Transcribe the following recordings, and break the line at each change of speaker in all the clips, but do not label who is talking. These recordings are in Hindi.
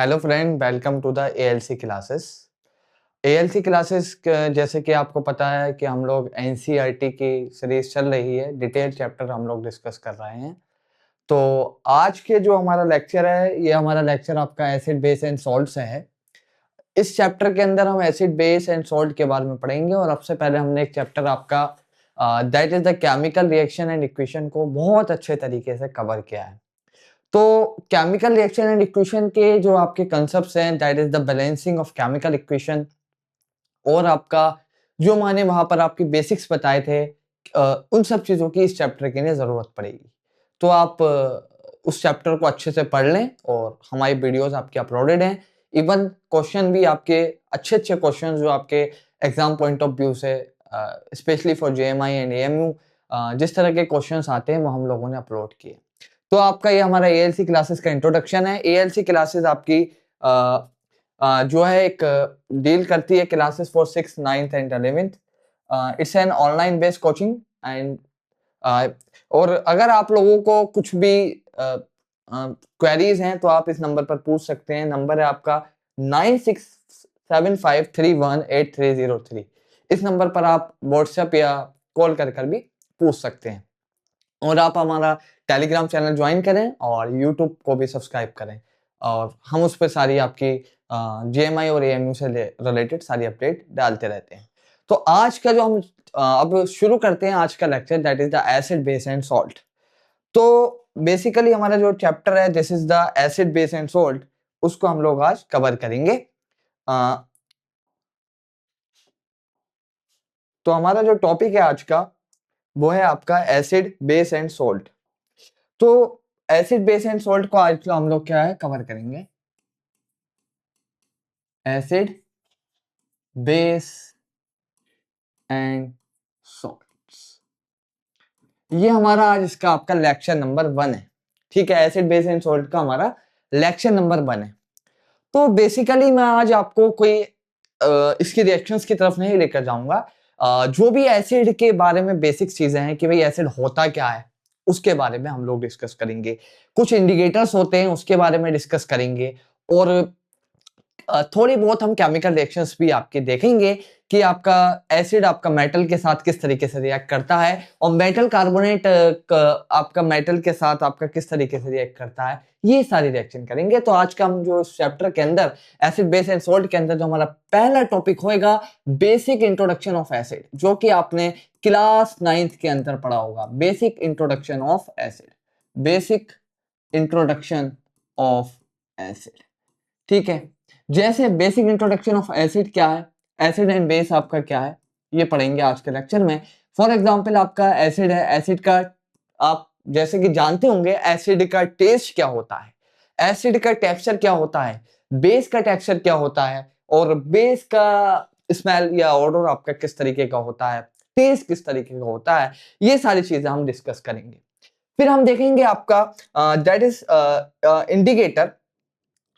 Hello friend, welcome to the ALC classes. ALC classes जैसे कि आपको पता है कि हम लोग एनसीईआरटी की सीरीज चल रही है, डिटेल चैप्टर हम लोग डिस्कस कर रहे हैं। तो आज के जो हमारा लेक्चर है, ये हमारा लेक्चर आपका एसिड बेस एंड सॉल्ट से है। इस चैप्टर के अंदर हम एसिड बेस एंड सॉल्ट के बारे में पढ़ेंगे और सबसे पहले हमने एक चैप्टर आपका that is the chemical reaction and equation को बहुत अच्छे तरीके से कवर किया है। तो केमिकल रिएक्शन एंड इक्वेशन के जो आपके कंसेप्ट्स हैं, that is the balancing of chemical equation, और आपका जो मैंने वहां पर आपकी बेसिक्स बताए थे, उन सब चीजों की इस चैप्टर के लिए जरूरत पड़ेगी। तो आप उस चैप्टर को अच्छे से पढ़ लें और हमारी वीडियोस आपके अपलोडेड हैं। इवन क्वेश्चन भी आपके अच्छे अच्छे क्वेश्चन जो आपके एग्जाम पॉइंट ऑफ व्यू से, specially for JMI and AMU, जिस तरह के क्वेश्चंस आते हैं वो हम लोगों ने अपलोड किए। तो आपका ये हमारा एएलसी क्लासेस का इंट्रोडक्शन है। एएलसी क्लासेस आपकी जो है एक डील करती है classes for 6th 9th and 11th। It's an online based coaching and और अगर आप लोगों को कुछ भी क्वेरीज हैं तो आप इस नंबर पर पूछ सकते हैं। नंबर है आपका 9675318303। इस नंबर पर आप व्हाट्सएप या कॉल कर भी पूछ सकते हैं। और आप हमारा टेलीग्राम चैनल ज्वाइन करें और यूट्यूब को भी सब्सक्राइब करें, और हम उस पर सारी आपकी जेएमआई और एएमयू से रिलेटेड सारी अपडेट डालते रहते हैं। तो आज का जो हम अब शुरू करते हैं आज का lecture, that is the acid base and salt. तो बेसिकली हमारा जो चैप्टर है, this is the acid base and salt, उसको हम लोग आज कवर करेंगे। तो हमारा जो टॉपिक है आज का, वो है आपका एसिड बेस एंड सॉल्ट। तो एसिड बेस एंड सॉल्ट को आज हम लोग क्या है कवर करेंगे, एसिड बेस एंड सॉल्ट्स। ये हमारा आज इसका आपका लेक्चर नंबर 1 है। ठीक है, एसिड बेस एंड सॉल्ट का हमारा लेक्चर नंबर 1 है। तो बेसिकली मैं आज आपको कोई इसकी रिएक्शंस की तरफ नहीं लेकर जाऊंगा। जो भी एसिड के बारे में बेसिक चीजें हैं कि भाई एसिड होता क्या है, उसके बारे में हम लोग डिस्कस करेंगे। कुछ इंडिकेटर्स होते हैं उसके बारे में डिस्कस करेंगे, और थोड़ी बहुत हम केमिकल रिएक्शंस भी आपके देखेंगे कि आपका एसिड आपका मेटल के साथ किस तरीके से रिएक्ट करता है, और मेटल कार्बोनेट आपका मेटल के साथ आपका किस तरीके से रिएक्ट करता है, ये सारी रिएक्शन करेंगे। तो आज का हम जो चैप्टर के अंदर एसिड बेस एंड सॉल्ट के अंदर जो हमारा पहला टॉपिक होएगा, बेसिक इंट्रोडक्शन ऑफ एसिड, जो कि आपने क्लास 9th के अंदर पढ़ा होगा। Basic introduction of acid, basic introduction of acid. ठीक है, जैसे बेसिक इंट्रोडक्शन ऑफ एसिड क्या है, एसिड एंड बेस आपका क्या है, ये पढ़ेंगे आज के लेक्चर में। फॉर एग्जांपल आपका एसिड है, एसिड का आप जैसे कि जानते होंगे एसिड का टेस्ट क्या होता है, एसिड का टेक्सचर क्या होता है, बेस का टेक्सचर क्या होता है, और बेस का स्मेल या ऑर्डर आपका किस तरीके का होता है, टेस्ट किस तरीके का होता है, ये सारी चीजें हम डिस्कस करेंगे। फिर हम देखेंगे आपका दैट इज इंडिकेटर,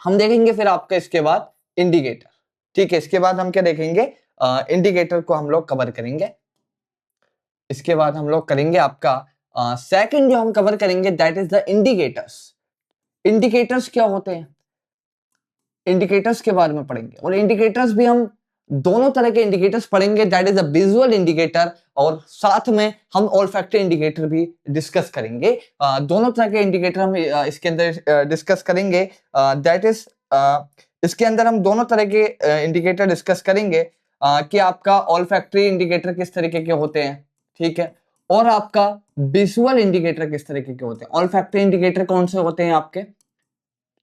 हम देखेंगे फिर आपका इसके बाद इंडिकेटर। ठीक है, इसके बाद हम क्या देखेंगे, इंडिकेटर को हम लोग कवर करेंगे। इसके बाद हम लोग करेंगे आपका सेकंड जो हम कवर करेंगे, that is the indicators. Indicators क्या होते हैं, इंडिकेटर्स के बारे में पढ़ेंगे, और इंडिकेटर्स भी हम दोनों तरह के इंडिकेटर्स पढ़ेंगे, that is a visual indicator, और साथ में हम ऑल्फैक्टरी इंडिकेटर भी डिस्कस करेंगे। दोनों तरह के इंडिकेटर हम इसके अंदर डिस्कस करेंगे। दैट इज इसके अंदर हम दोनों तरह के इंडिकेटर डिस्कस करेंगे, कि आपका ऑल्फैक्टरी इंडिकेटर किस तरीके के होते हैं, ठीक है, और आपका विजुअल इंडिकेटर किस तरीके के होते हैं। ऑल्फैक्टरी इंडिकेटर कौन से होते हैं आपके,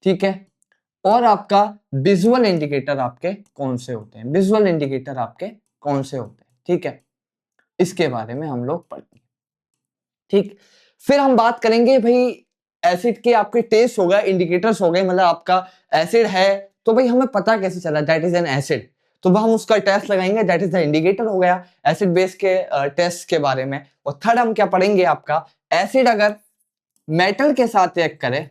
ठीक है, और आपका विजुअल इंडिकेटर आपके कौन से होते हैं, विजुअल इंडिकेटर आपके कौन से होते हैं, ठीक है, इसके बारे में हम लोग पढ़ेंगे। ठीक, फिर हम बात करेंगे भाई एसिड के आपके टेस्ट हो गए, इंडिकेटर्स हो गए, मतलब आपका एसिड है तो भाई हमें पता कैसे चला दैट इज एन एसिड, तो वह हम उसका टेस्ट लगाएंगे, दैट इज द इंडिकेटर हो गया एसिड बेस के टेस्ट के बारे में। और थर्ड हम क्या पढ़ेंगे, आपका एसिड अगर मेटल के साथ रिएक्ट करे,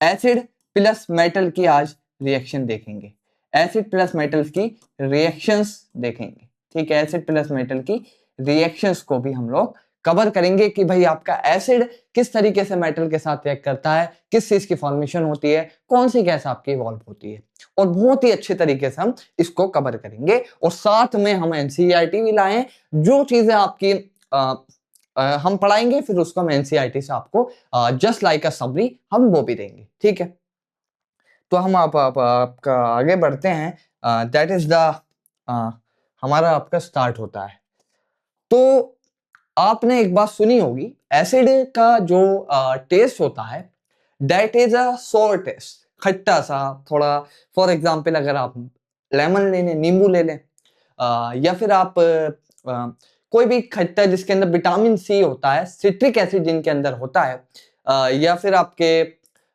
एसिड प्लस मेटल की आज रिएक्शन देखेंगे, एसिड प्लस मेटल्स की रिएक्शंस देखेंगे। ठीक है, एसिड प्लस मेटल की रिएक्शंस को भी हम लोग कवर करेंगे कि भाई आपका एसिड किस तरीके से मेटल के साथ रिएक्ट करता है, किस चीज की फॉर्मेशन होती है, कौन सी गैस आपकी इवॉल्व होती है, और बहुत ही अच्छे तरीके से हम इसको कवर करेंगे। और साथ में हम एनसीईआरटी भी लाए, जो चीजें आपकी हम पढ़ाएंगे फिर उसको हम एनसीईआरटी से आपको जस्ट लाइक अ समरी हम वो भी देंगे, ठीक है। तो हम आपका आगे बढ़ते हैं। दैट इज द हमारा आपका स्टार्ट होता है। तो आपने एक बात सुनी होगी, एसिड का जो टेस्ट होता है दैट इज अ सोर टेस्ट, खट्टा सा थोड़ा। फॉर एग्जांपल अगर आप लेमन ले लें, नींबू ले लें, या फिर आप कोई भी खट्टा जिसके अंदर विटामिन सी होता है, सिट्रिक एसिड जिनके अंदर होता है, या फिर आपके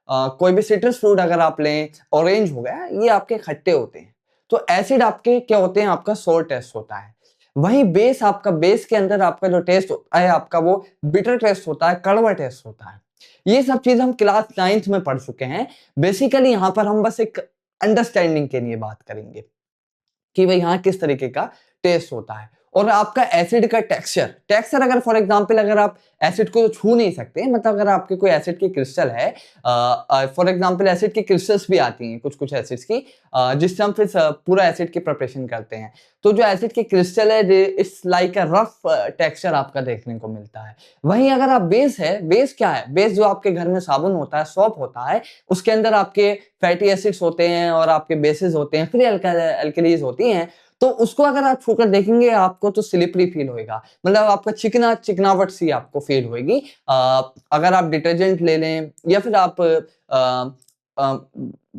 कोई भी सिट्रस फ्रूट अगर आप लें, ऑरेंज हो गया, ये आपके खट्टे होते हैं। तो एसिड आपके क्या होते हैं, आपका सोर टेस्ट होता है। वहीं बेस, आपका बेस के अंदर आपका जो टेस्ट होता है आपका वो बिटर टेस्ट होता है, कड़वा टेस्ट होता है। ये सब चीज हम क्लास 9th में पढ़ चुके हैं। बेसिकली यहाँ पर हम बस एक अंडरस्टैंडिंग के लिए बात करेंगे कि भाई यहाँ किस तरीके का टेस्ट होता है। और आपका एसिड का टेक्सचर, टेक्सचर अगर फॉर एग्जांपल अगर आप एसिड को छू नहीं सकते, मतलब अगर आपके कोई एसिड की क्रिस्टल है, फॉर एग्जांपल एसिड की क्रिस्टल्स भी आती हैं कुछ कुछ एसिड्स की, जिससे हम फिर पूरा एसिड की प्रिपरेशन करते हैं। तो जो एसिड की क्रिस्टल है it's like a rough texture आपका देखने को मिलता है। वहीं अगर आप बेस है, बेस क्या है, बेस जो आपके घर में साबुन होता है, सोप होता है, उसके अंदर आपके फैटी एसिड्स होते हैं और आपके बेसिस होते हैं, फ्री एल्कलीज होती हैं। तो उसको अगर आप छूकर देखेंगे आपको तो स्लिपरी फील होएगा, मतलब आपका चिकना चिकनावट सी आपको फील होएगी। अगर आप डिटर्जेंट ले लें या फिर आप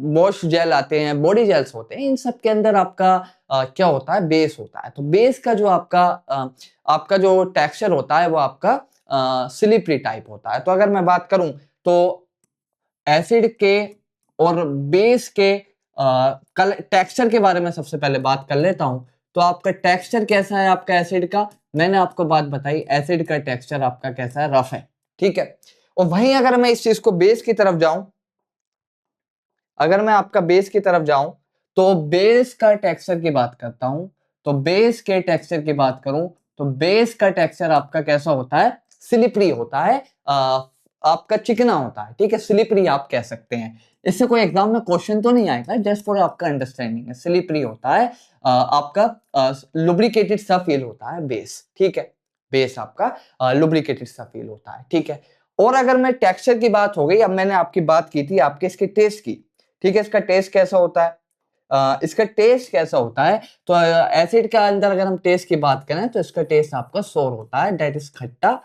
वॉश जेल आते हैं, बॉडी जेल्स होते हैं, इन सब के अंदर आपका क्या होता है, बेस होता है। तो बेस का जो आपका जो टेक्सचर होता है वो आपका स्लिपरी टाइप होता है। तो अगर मैं बात करूं तो एसिड के और बेस के टेक्सचर के बारे में सबसे पहले बात कर लेता हूं। तो आपका टेक्सचर कैसा है आपका एसिड का, मैंने आपको बात बताई, एसिड का टेक्सचर आपका कैसा है, रफ है, ठीक है। और वहीं अगर मैं इस चीज को बेस की तरफ जाऊं, अगर मैं आपका बेस की तरफ जाऊं तो बेस का टेक्सचर की बात करता हूं। तो बेस के टेक्सचर की बात करूं तो बेस का टेक्सचर आपका कैसा होता है, स्लिपरी होता है, आपका चिकना होता है, ठीक है, स्लिपरी आप कह सकते हैं। इससे कोई एग्जाम में क्वेश्चन तो नहीं आएगा, जस्ट फॉर आपका अंडरस्टैंडिंग है। स्लिपरी होता है, आपका लुब्रिकेटेड सा फील होता है बेस, ठीक है, बेस आपका लुब्रिकेटेड सा फील होता है, ठीक है। और अगर मैं टेक्सचर की बात हो गई, अब मैंने आपकी बात की थी आपके इसके टेस्ट की, ठीक है, इसका टेस्ट कैसा होता है, इसका टेस्ट कैसा होता है। तो एसिड के अंदर अगर हम टेस्ट की बात करें तो इसका टेस्ट आपका सोर होता है, दैट इज खट्टा,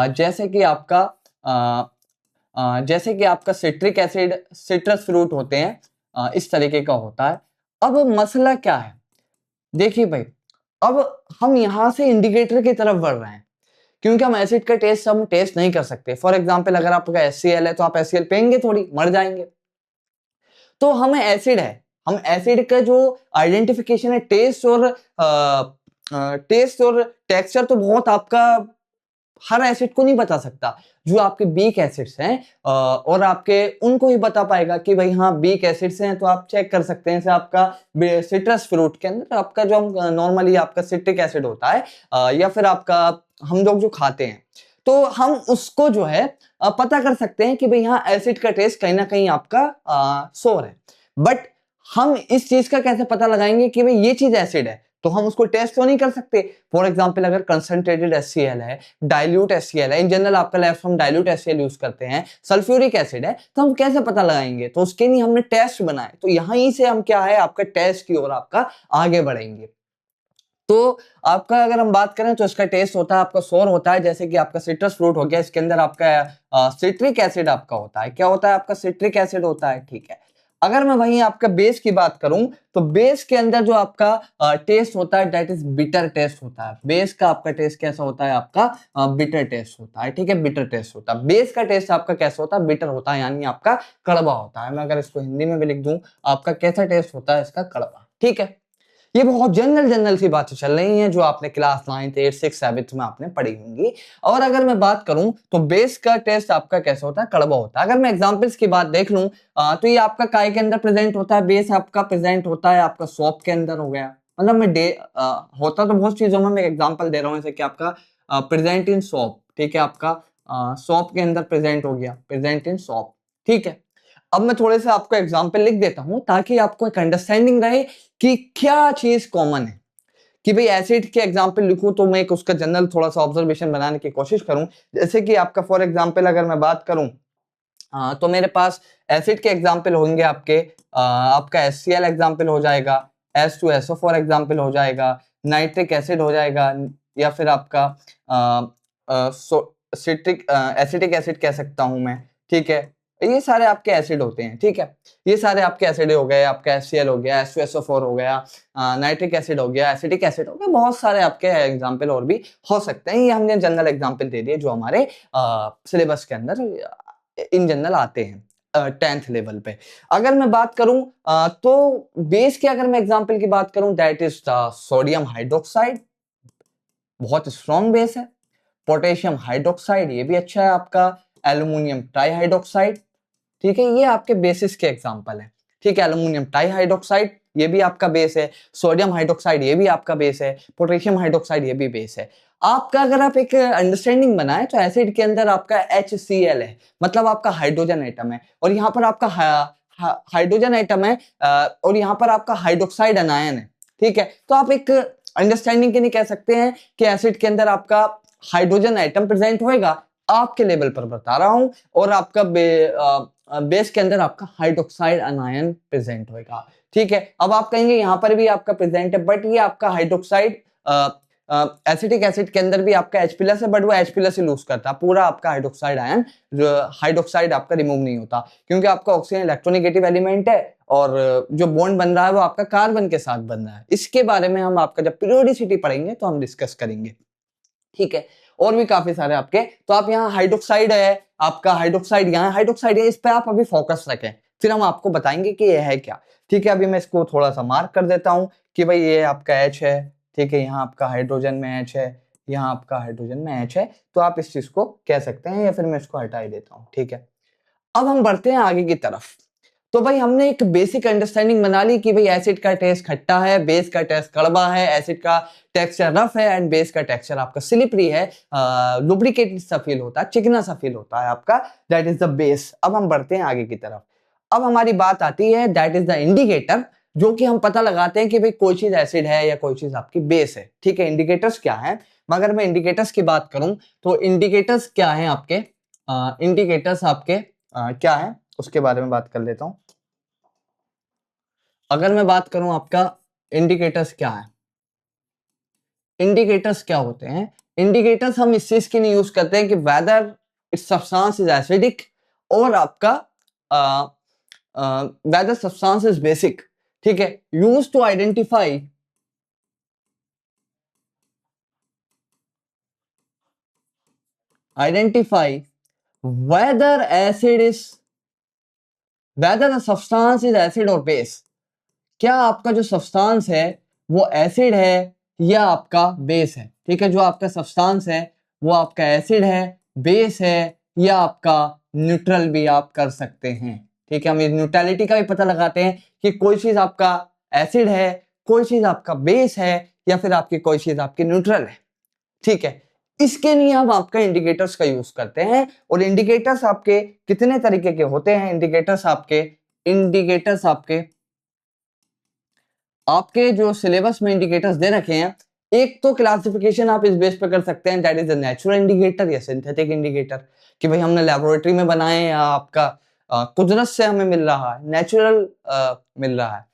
जैसे कि आपका सिट्रिक एसिड, सिट्रस फ्रूट होते हैं, इस तरीके का होता है। अब मसला क्या है, देखिए भाई, अब हम यहां से इंडिकेटर की तरफ बढ़ रहे हैं, क्योंकि हम एसिड का टेस्ट हम टेस्ट नहीं कर सकते। फॉर एग्जांपल अगर आपका HCl है तो आप HCl पिएंगे थोड़ी, मर जाएंगे। तो हमें एसिड है, हम एसिड का जो आइडेंटिफिकेशन है, टेस्ट और टेक्सचर तो बहुत आपका हर एसिड को नहीं बता सकता। जो आपके वीक एसिड्स हैं और आपके उनको ही बता पाएगा कि भाई हाँ वीक एसिड्स हैं, तो आप चेक कर सकते हैं। जैसे आपका सिट्रस फ्रूट के अंदर आपका जो नॉर्मली आपका सिट्रिक एसिड होता है, या फिर आपका हम लोग जो खाते हैं, तो हम उसको जो है पता कर सकते हैं कि भाई हाँ एसिड का टेस्ट कहीं ना कहीं आपका सोर है। बट हम इस चीज का कैसे पता लगाएंगे कि भाई ये चीज एसिड है, तो हम उसको टेस्ट तो नहीं कर सकते। फॉर एग्जांपल अगर कंसंट्रेटेड HCl है, डाइल्यूट HCl है, इन जनरल आपका लैब्स हम डाइल्यूट HCl यूज करते हैं, सल्फ्यूरिक एसिड है, तो हम कैसे पता लगाएंगे, तो उसके लिए हमने टेस्ट बनाए। तो यहीं से हम क्या है आपका टेस्ट की ओर आपका आगे बढ़ेंगे। तो आपका अगर हम बात करें तो इसका टेस्ट होता है आपका सोर होता है, जैसे कि आपका सिट्रस फ्रूट हो गया, इसके अंदर आपका सिट्रिक एसिड आपका होता है, क्या होता है आपका सिट्रिक एसिड होता है, ठीक है। अगर मैं वहीं आपका बेस की बात करूं तो बेस के अंदर जो आपका टेस्ट होता है दैट इज बिटर टेस्ट होता है। बेस का आपका टेस्ट कैसा होता है, आपका बिटर टेस्ट होता है, ठीक है, बिटर टेस्ट होता है। बेस का टेस्ट आपका कैसा होता है, बिटर होता है, यानी आपका कड़वा होता है। मैं अगर इसको हिंदी में भी लिख दूं, आपका कैसा टेस्ट होता है, इसका कड़वा, ठीक है। ये बहुत जनरल सी बातें चल रही हैं जो आपने class 9th 8th 6th 7th में आपने पढ़ी होंगी। और अगर मैं बात करूं तो बेस का टेस्ट आपका कैसा होता है, कड़वा होता है। अगर मैं एग्जांपल्स की बात देख लूं तो ये आपका काय के अंदर प्रेजेंट होता है, बेस आपका प्रेजेंट होता है आपका सोप के अंदर हो गया। मतलब मैं होता तो बहुत चीजों में, मैं एग्जांपल दे रहा हूं, जैसे कि आपका प्रेजेंट इन सॉप, ठीक है, आपका सॉप के अंदर प्रेजेंट हो गया, प्रेजेंट इन सॉप, ठीक है। अब मैं थोड़े से आपको एग्जांपल लिख देता हूं ताकि आपको एक अंडरस्टैंडिंग रहे कि क्या चीज कॉमन है। कि भाई एसिड के एग्जांपल लिखूं तो मैं एक उसका जनरल थोड़ा सा ऑब्जर्वेशन बनाने की कोशिश करूं। जैसे कि आपका फॉर एग्जांपल अगर मैं बात करूं तो मेरे पास एसिड के एग्जांपल होंगे आपके, आपका HCl एग्जांपल हो जाएगा, H2SO4 एग्जांपल हो जाएगा, नाइट्रिक एसिड हो जाएगा, या फिर आपका सिट्रिक एसिटिक एसिड कह सकता हूं मैं, ठीक है। ये सारे आपके एसिड होते हैं, ठीक है। ये सारे आपके एसिड हो गए, आपका HCl हो गया, H2SO4 हो गया, नाइट्रिक एसिड हो गया, एसिटिक एसिड हो गया, बहुत सारे आपके एग्जांपल और भी हो सकते हैं। ये हमने जनरल एग्जांपल दे दिए जो हमारे सिलेबस के अंदर इन जनरल आते हैं 10th लेवल पे। अगर मैं बात करूं तो बेस की अगर मैं एग्जांपल की बात करूं, that is the sodium hydroxide, बहुत स्ट्रॉन्ग बेस है। पोटेशियम हाइड्रोक्साइड, ये भी अच्छा है आपका। एल्यूमिनियम ट्राईहाइड्रोक्साइड, ठीक है, ये आपके बेसिस के एग्जांपल है, ठीक है। एल्यूमिनियम ट्राईहाइड्रोक्साइड ये भी आपका बेस है, सोडियम हाइड्रोक्साइड ये भी आपका बेस है, पोटेशियम हाइड्रोक्साइड ये भी बेस है आपका। अगर आप एक अंडरस्टैंडिंग बनाए तो एसिड के अंदर आपका HCl है, मतलब आपका हाइड्रोजन एटम है, और यहाँ पर आपका हाइड्रोजन एटम है, और यहाँ पर आपका हाइड्रोक्साइड अनायन है, ठीक है। तो आप एक अंडरस्टैंडिंग के लिए कह सकते हैं कि एसिड के अंदर आपका हाइड्रोजन एटम प्रेजेंट होएगा, आपके लेवल पर बता रहा हूं, और आपका बेस के अंदर आपका हाइड्रोक्साइड अनायन प्रेजेंट होएगा, ठीक है। अब आप कहेंगे यहाँ पर भी आपका प्रेजेंट है, बट ये आपका हाइड्रोक्साइड एसिटिक एसिड के अंदर भी आपका H+ है, बट वो H+ ही लूज करता है, पूरा आपका हाइड्रोक्साइड आयन, हाइड्रोक्साइड आपका रिमूव नहीं होता, क्योंकि आपका ऑक्सीजन इलेक्ट्रोनेगेटिव एलिमेंट है, और जो बॉन्ड बन रहा है वो आपका कार्बन के साथ बन रहा है। इसके बारे में हम आपका जब पीरियोडिसिटी पढ़ेंगे तो हम डिस्कस करेंगे, ठीक है। और भी काफी सारे आपके, तो आप यहाँ हाइड्रोक्साइड है, आपका हाइड्रोक्साइड यहाँ हाइड्रोक्साइड है, इस पे आप अभी फोकस रखें, फिर हम आपको बताएंगे कि ये है क्या, ठीक है। अभी मैं इसको थोड़ा सा मार्क कर देता हूं कि भाई ये आपका H है, ठीक है, यहाँ आपका हाइड्रोजन में H है, यहाँ आपका हाइड्रोजन में H है, तो आप इस चीज को कह सकते हैं, या फिर मैं इसको हटा ही देता हूँ, ठीक है। अब हम बढ़ते हैं आगे की तरफ। तो भाई हमने एक बेसिक अंडरस्टैंडिंग बना ली कि भाई एसिड का टेस्ट खट्टा है, बेस का टेस्ट कड़वा है, एसिड का टेक्सचर रफ है, एंड बेस का टेक्सचर आपका स्लिपरी है, लुब्रिकेटेड सा फील होता है, चिकना सा फील होता है आपका, दैट इज द बेस। अब हम बढ़ते हैं आगे की तरफ। अब हमारी बात आती है दैट इज द इंडिकेटर, जो कि हम पता लगाते हैं कि भाई कोई चीज एसिड है या कोई चीज आपकी बेस है, ठीक है। इंडिकेटर्स क्या है, मगर मैं इंडिकेटर्स की बात करूं तो इंडिकेटर्स क्या है आपके, इंडिकेटर्स आपके क्या है उसके बारे में बात कर लेता हूं। अगर मैं बात करूं आपका इंडिकेटर्स क्या है, इंडिकेटर्स क्या होते हैं, इंडिकेटर्स हम इस चीज के लिए यूज करते हैं कि whether it's substance is acidic, और आपका वेदर सब्सटेंस इज बेसिक, ठीक है। Use to identify whether acid is whether the substance is acid or base, क्या आपका जो सब्सटेंस है वो एसिड है या आपका बेस है, ठीक है। जो आपका सब्सटेंस है वो आपका एसिड है, बेस है, या आपका न्यूट्रल भी आप कर सकते हैं, ठीक है। हम इस न्यूट्रलिटी का भी पता लगाते हैं कि कोई चीज आपका एसिड है, कोई चीज आपका बेस है, या फिर आपकी कोई चीज आपकी न्यूट्रल है, ठीक है। इसके लिए हम आपका इंडिकेटर्स का यूज करते हैं, और इंडिकेटर्स आपके कितने तरीके के होते हैं, इंडिकेटर्स आपके आपके जो सिलेबस में इंडिकेटर्स दे रखे हैं, एक तो क्लासिफिकेशन आप इस बेस पे कर सकते हैं that is the natural indicator या सिंथेटिक इंडिकेटर, कि भाई हमने लेबोरेटरी में बनाए या आपका कुदरत से हमें मिल रहा है, नेचुरल मिल रहा है।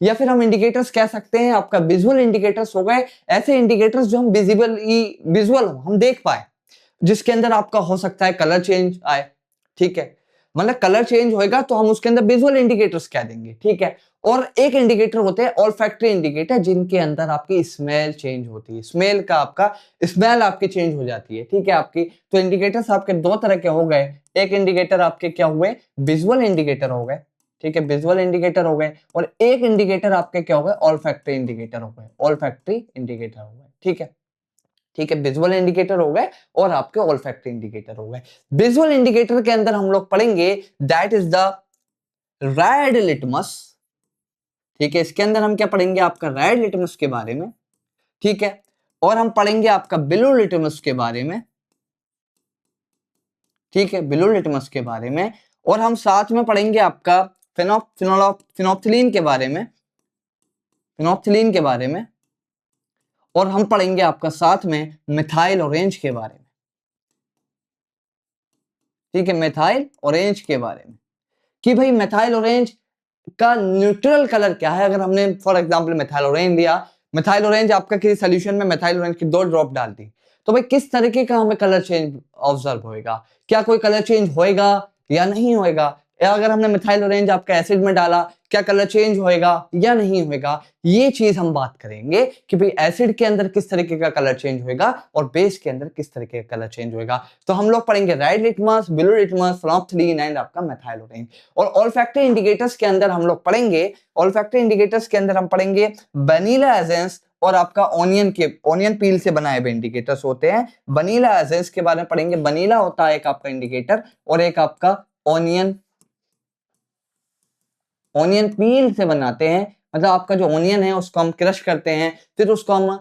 या फिर हम इंडिकेटर्स कह सकते हैं आपका विजुअल इंडिकेटर्स हो गए, ऐसे इंडिकेटर्स जो हम विजुअल हम देख पाए, जिसके अंदर आपका हो सकता है कलर चेंज आए, ठीक है। मतलब कलर चेंज होएगा तो हम उसके अंदर विजुअल इंडिकेटर्स कह देंगे, ठीक है। और एक इंडिकेटर होते हैं ऑल्फैक्टरी इंडिकेटर, जिनके अंदर आपकी स्मेल चेंज होती है, स्मेल का आपका स्मेल आपकी चेंज हो जाती है, ठीक है आपकी। तो इंडिकेटर्स आपके दो तरह के हो गए, एक इंडिकेटर आपके क्या हुए, विजुअल इंडिकेटर हो गए, ठीक है, विजुअल इंडिकेटर हो गए, और एक इंडिकेटर आपके क्या हो गए, ऑल्फैक्टरी इंडिकेटर हो गए, ऑल्फैक्टरी इंडिकेटर हो गए, ठीक है, ठीक है। विजुअल इंडिकेटर हो गए और आपके ऑल्फैक्टरी इंडिकेटर हो गए। विजुअल इंडिकेटर के अंदर हम लोग पढ़ेंगे that is the red litmus, ठीक है। इसके अंदर हम क्या पढ़ेंगे, आपका रेड लिटमस के बारे में, ठीक है। और हम पढ़ेंगे आपका ब्लू लिटमस के बारे में, ठीक है, ब्लू लिटमस के बारे में। और हम साथ में पढ़ेंगे आपका फिनोप्थिलीन के बारे में, फिनोप्थिलीन के बारे में। और हम पढ़ेंगे आपका साथ में मिथाइल ऑरेंज के बारे में, ठीक है, मिथाइल ऑरेंज के बारे में कि भाई मिथाइल ऑरेंज का न्यूट्रल कलर क्या है। अगर हमने फॉर एग्जांपल मिथाइल ऑरेंज लिया, मिथाइल ऑरेंज आपका किसी सोल्यूशन में मिथाइल ऑरेंज की 2 ड्रॉप डाल दी, तो भाई किस तरीके का हमें कलर चेंज ऑब्जर्व होएगा, क्या कोई कलर चेंज होएगा या नहीं होएगा। या अगर हमने मिथाइल ऑरेंज आपका एसिड में डाला, क्या कलर चेंज होएगा या नहीं होएगा। ये चीज हम बात करेंगे कि भाई एसिड के अंदर किस तरीके का कलर चेंज होएगा और बेस के अंदर किस तरीके का कलर चेंज होएगा। तो हम लोग पढ़ेंगे red litmus, blue litmus, phenolphthalein and आपका मिथाइल ऑरेंज। और ऑल्फैक्टरी इंडिकेटर्स के अंदर हम लोग पढ़ेंगे, ऑल्फैक्टरी इंडिकेटर्स के अंदर हम पढ़ेंगे वनीला एसेंस और आपका ऑनियन पील से बनाए हुए इंडिकेटर्स होते हैं। वनीला एसेंस के बारे में पढ़ेंगे, वनीला होता है एक आपका इंडिकेटर और एक आपका ऑनियन पील से बनाते हैं। मतलब आपका जो ऑनियन है उसको हम क्रश करते हैं, फिर उसको हम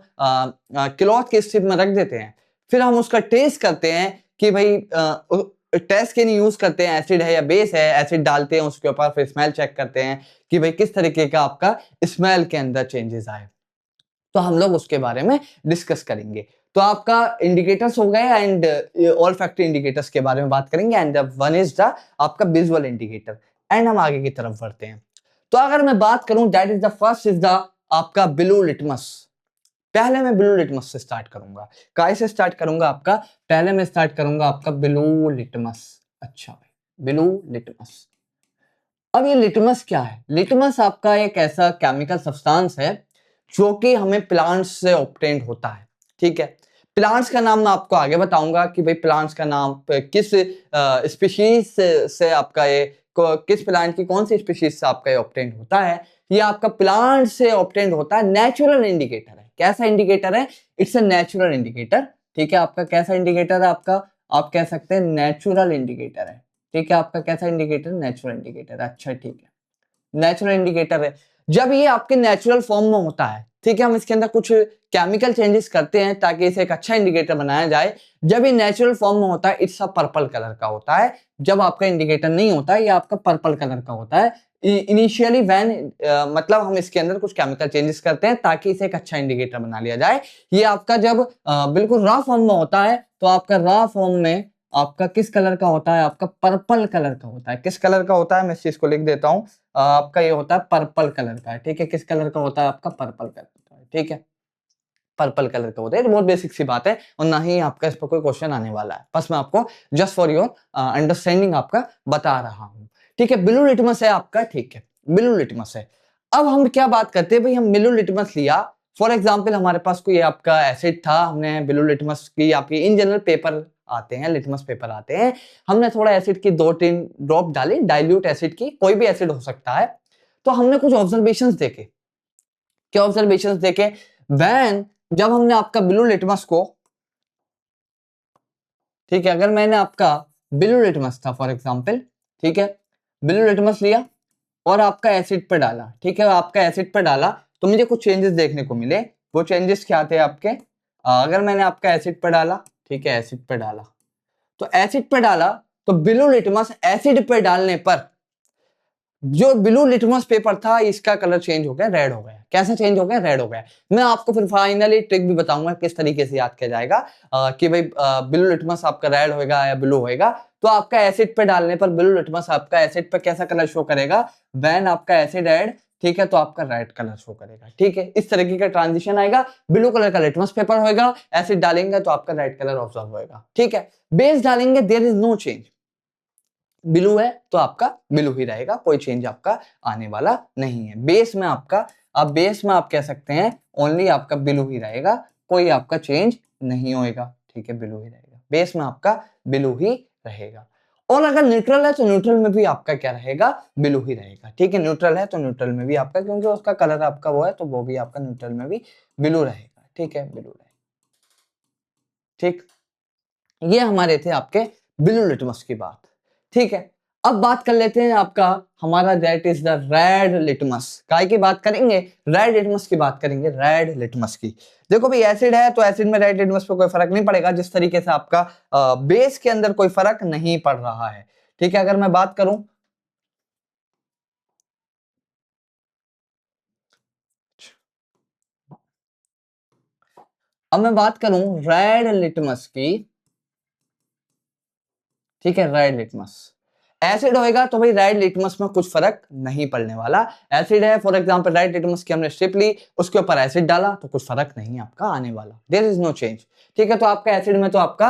क्लॉथ के स्ट्रिप में रख देते हैं, फिर हम उसका टेस्ट करते हैं कि भाई टेस्ट के लिए यूज करते हैं एसिड है या बेस है, एसिड डालते हैं उसके ऊपर, फिर स्मेल चेक करते हैं कि भाई किस तरीके का आपका स्मेल के अंदर चेंजेस आए। तो हम लोग उसके बारे में डिस्कस करेंगे। तो आपका इंडिकेटर्स हो गए एंड ऑल फैक्टरी इंडिकेटर्स के बारे में बात करेंगे एंड वन इज द आपका विजुअल इंडिकेटर। एंड हम आगे की तरफ बढ़ते हैं। तो अगर मैं बात करूं that is the first is the आपका ब्लू लिटमस। पहले मैं ब्लू लिटमस से स्टार्ट करूंगा। काय से स्टार्ट करूंगा आपका, पहले मैं स्टार्ट करूंगा आपका ब्लू लिटमस। अच्छा भाई, ब्लू लिटमस। अब ये लिटमस क्या है? लिटमस आपका एक ऐसा केमिकल सब्सटेंस है जो कि हमें प्लांट्स से ऑब्टेन्ड होता है, ठीक है। प्लांट्स का नाम मैं आपको आगे बताऊंगा कि भाई प्लांट्स का नाम किस स्पीशीज से आपका ये किस प्लांट की कौन सी स्पीशीज से आपका ये ऑब्टेन्ड होता है। ये आपका प्लांट से ऑब्टेन्ड होता है, नेचुरल इंडिकेटर है। कैसा इंडिकेटर है? इट्स अ नेचुरल इंडिकेटर, ठीक है। आपका कैसा इंडिकेटर है? आपका आप कह सकते हैं नेचुरल इंडिकेटर है, ठीक है। आपका कैसा इंडिकेटर? Natural indicator. अच्छा ठीक है, नेचुरल इंडिकेटर है। जब ये आपके नेचुरल फॉर्म में होता है, ठीक है, हम इसके अंदर कुछ केमिकल चेंजेस करते हैं ताकि इसे एक अच्छा इंडिकेटर बनाया जाए। जब ये नेचुरल फॉर्म में होता है इट्स अ पर्पल कलर का होता है। जब आपका इंडिकेटर नहीं होता है ये आपका पर्पल कलर का होता है। इनिशियली व्हेन मतलब हम इसके अंदर कुछ केमिकल चेंजेस करते हैं ताकि इसे एक अच्छा इंडिकेटर बना लिया जाए। ये आपका जब बिल्कुल रॉ फॉर्म में होता है तो आपका रॉ फॉर्म में आपका किस कलर का होता है? आपका पर्पल कलर का होता है। किस कलर का होता है? मैं इस चीज को लिख देता हूं। आपका ये होता है पर्पल कलर का है, ठीक है। किस कलर का होता है? आपका पर्पल कलर का है, ठीक है। पर्पल कलर का होता है। बहुत बेसिक सी बात है और ना ही आपका इस पर कोई क्वेश्चन आने वाला है। बस मैं आपको जस्ट फॉर योर अंडरस्टैंडिंग आपका बता रहा हूँ, ठीक है। ब्लू लिटमस है आपका, ठीक है, ब्लू लिटमस है। अब हम क्या बात करते हैं भाई, हम ब्लू लिटमस लिया, फॉर एग्जाम्पल हमारे पास कोई आपका एसिड था, हमने ब्लू लिटमस की आपकी इन जनरल पेपर आते हैं, लिटमस पेपर आते हैं, हमने थोड़ा एसिड की 2-3 ड्रॉप डाली, डाइल्यूट एसिड की, कोई भी एसिड हो सकता है। तो हमने कुछ ऑब्जर्वेशंस देखे। क्या ऑब्जर्वेशंस देखे? व्हेन जब हमने आपका ब्लू लिटमस को, ठीक है, अगर मैंने आपका ब्लू लिटमस था फॉर एग्जांपल, ठीक है, ब्लू लिटमस लिया और आपका एसिड पर डाला, ठीक है, आपका एसिड पर डाला तो मुझे कुछ चेंजेस देखने को मिले। वो चेंजेस क्या थे आपके? अगर मैंने आपका एसिड पर डाला, ठीक है, एसिड पर डाला, तो एसिड पर डाला तो ब्लू लिटमस एसिड पर डालने पर जो ब्लू लिटमस पेपर था इसका कलर चेंज हो गया, रेड हो गया। कैसे चेंज हो गया? रेड हो गया। मैं आपको फिर फाइनली ट्रिक भी बताऊंगा किस तरीके से याद किया जाएगा कि भाई ब्लू लिटमस आपका रेड होएगा या ब्लू होएगा। तो आपका एसिड पे डालने पर ब्लू लिटमस आपका एसिड पे कैसा कलर शो करेगा? व्हेन आपका एसिड ऐड, ठीक है, तो आपका रेड कलर शो करेगा, ठीक है। इस तरीके का ट्रांजिशन आएगा। ब्लू कलर का लिटमस पेपर होएगा, एसिड डालेंगे तो आपका रेड कलर ऑब्जर्व होएगा, ठीक है। बेस डालेंगे, there is no change. Blue है तो आपका ब्लू ही रहेगा, कोई चेंज आपका आने वाला नहीं है। बेस में आपका, अब बेस में आप कह सकते हैं ओनली आपका ब्लू ही रहेगा, कोई आपका चेंज नहीं होएगा, ठीक है, ब्लू ही रहेगा। बेस में आपका ब्लू ही रहेगा। और अगर न्यूट्रल है तो न्यूट्रल में भी आपका क्या रहेगा? ब्लू ही रहेगा, ठीक है। न्यूट्रल है तो न्यूट्रल में भी आपका, क्योंकि उसका कलर आपका वो है तो वो भी आपका न्यूट्रल में भी ब्लू रहेगा, ठीक है, ब्लू रहेगा, ठीक। ये हमारे थे आपके ब्लू लिटमस की बात, ठीक है। अब बात कर लेते हैं आपका हमारा that is the red litmus. काय की बात करेंगे? रेड लिटमस की बात करेंगे, रेड लिटमस की। देखो भाई एसिड है तो एसिड में रेड लिटमस पे कोई फर्क नहीं पड़ेगा, जिस तरीके से आपका बेस के अंदर कोई फर्क नहीं पड़ रहा है। ठीक है, अगर मैं बात करूं अब मैं बात करूं रेड लिटमस की, ठीक है, रेड लिटमस एसिड होएगा तो भाई रेड लिटमस में कुछ फर्क नहीं पड़ने वाला। एसिड है फॉर एग्जांपल, रेड लिटमस की हमने स्ट्रिप ली, उसके ऊपर एसिड डाला तो कुछ फर्क नहीं आपका आने वाला, देयर इज नो चेंज। ठीक है, तो आपका एसिड में तो आपका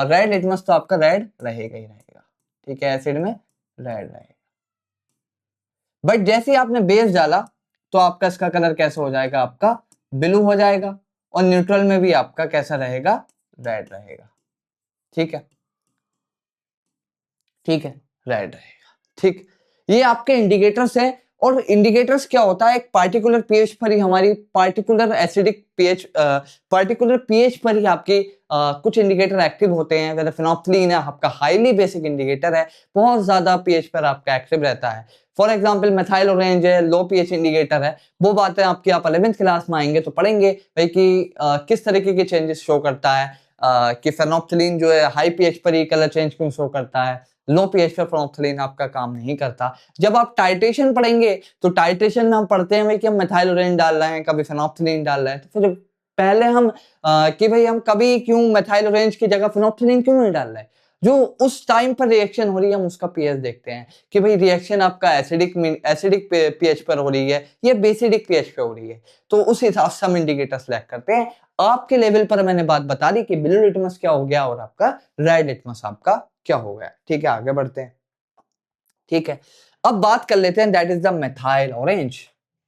रेड लिटमस तो आपका रेड रहेगा ही रहेगा। ठीक है, एसिड में रेड रहेगा, बट जैसे ही आपने बेस डाला तो आपका इसका कलर कैसा हो जाएगा? आपका ब्लू हो जाएगा, और न्यूट्रल में भी आपका कैसा रहेगा? रेड रहेगा। ठीक है, ठीक है, रेड रहेगा। ठीक, ये आपके इंडिकेटर्स है। और इंडिकेटर्स क्या होता है? एक पार्टिकुलर पीएच पर ही हमारी particular acidic pH, particular pH पर ही आपकी कुछ इंडिकेटर एक्टिव होते हैं। जैसे फिनोप्थलीन है आपका हाईली बेसिक इंडिकेटर है, बहुत ज्यादा पीएच पर आपका एक्टिव रहता है। फॉर एग्जांपल मेथाइल ऑरेंज है, लो पीएच इंडिकेटर है। वो बातें आपकी आप 11th क्लास में आएंगे तो पढ़ेंगे भाई कि किस तरीके के चेंजेस शो करता है, कि फेनोप्थलीन जो है हाई पीएच पर ही कलर चेंज क्यों शो करता है, लो पीएच पर फेनोप्थलीन आपका काम नहीं करता। जब आप टाइट्रेशन पढ़ेंगे तो टाइट्रेशन में हम पढ़ते हैं कि हम मेथाइल ऑरेंज डाल रहे हैं, कभी फेनोप्थलीन डाल रहे हैं, तो फिर पहले हम कि भाई हम कभी क्यों मेथाइल ऑरेंज की जगह फेनोप्थलीन क्यों नहीं डाल रहे हैं? जो उस टाइम पर रिएक्शन हो रही है हम उसका पीएच देखते हैं कि भाई रिएक्शन आपका एसिडिक पीएच पर हो रही है या बेसिडिक पीएच पे हो रही है, तो उस हिसाब से हम इंडिकेटर सेलेक्ट करते हैं। आपके लेवल पर मैंने बात बता दी कि ब्लू लिटमस क्या हो गया और आपका रेड लिटमस आपका क्या हो गया। ठीक है, आगे बढ़ते हैं। ठीक है, अब बात कर लेते हैं that is the methyl orange.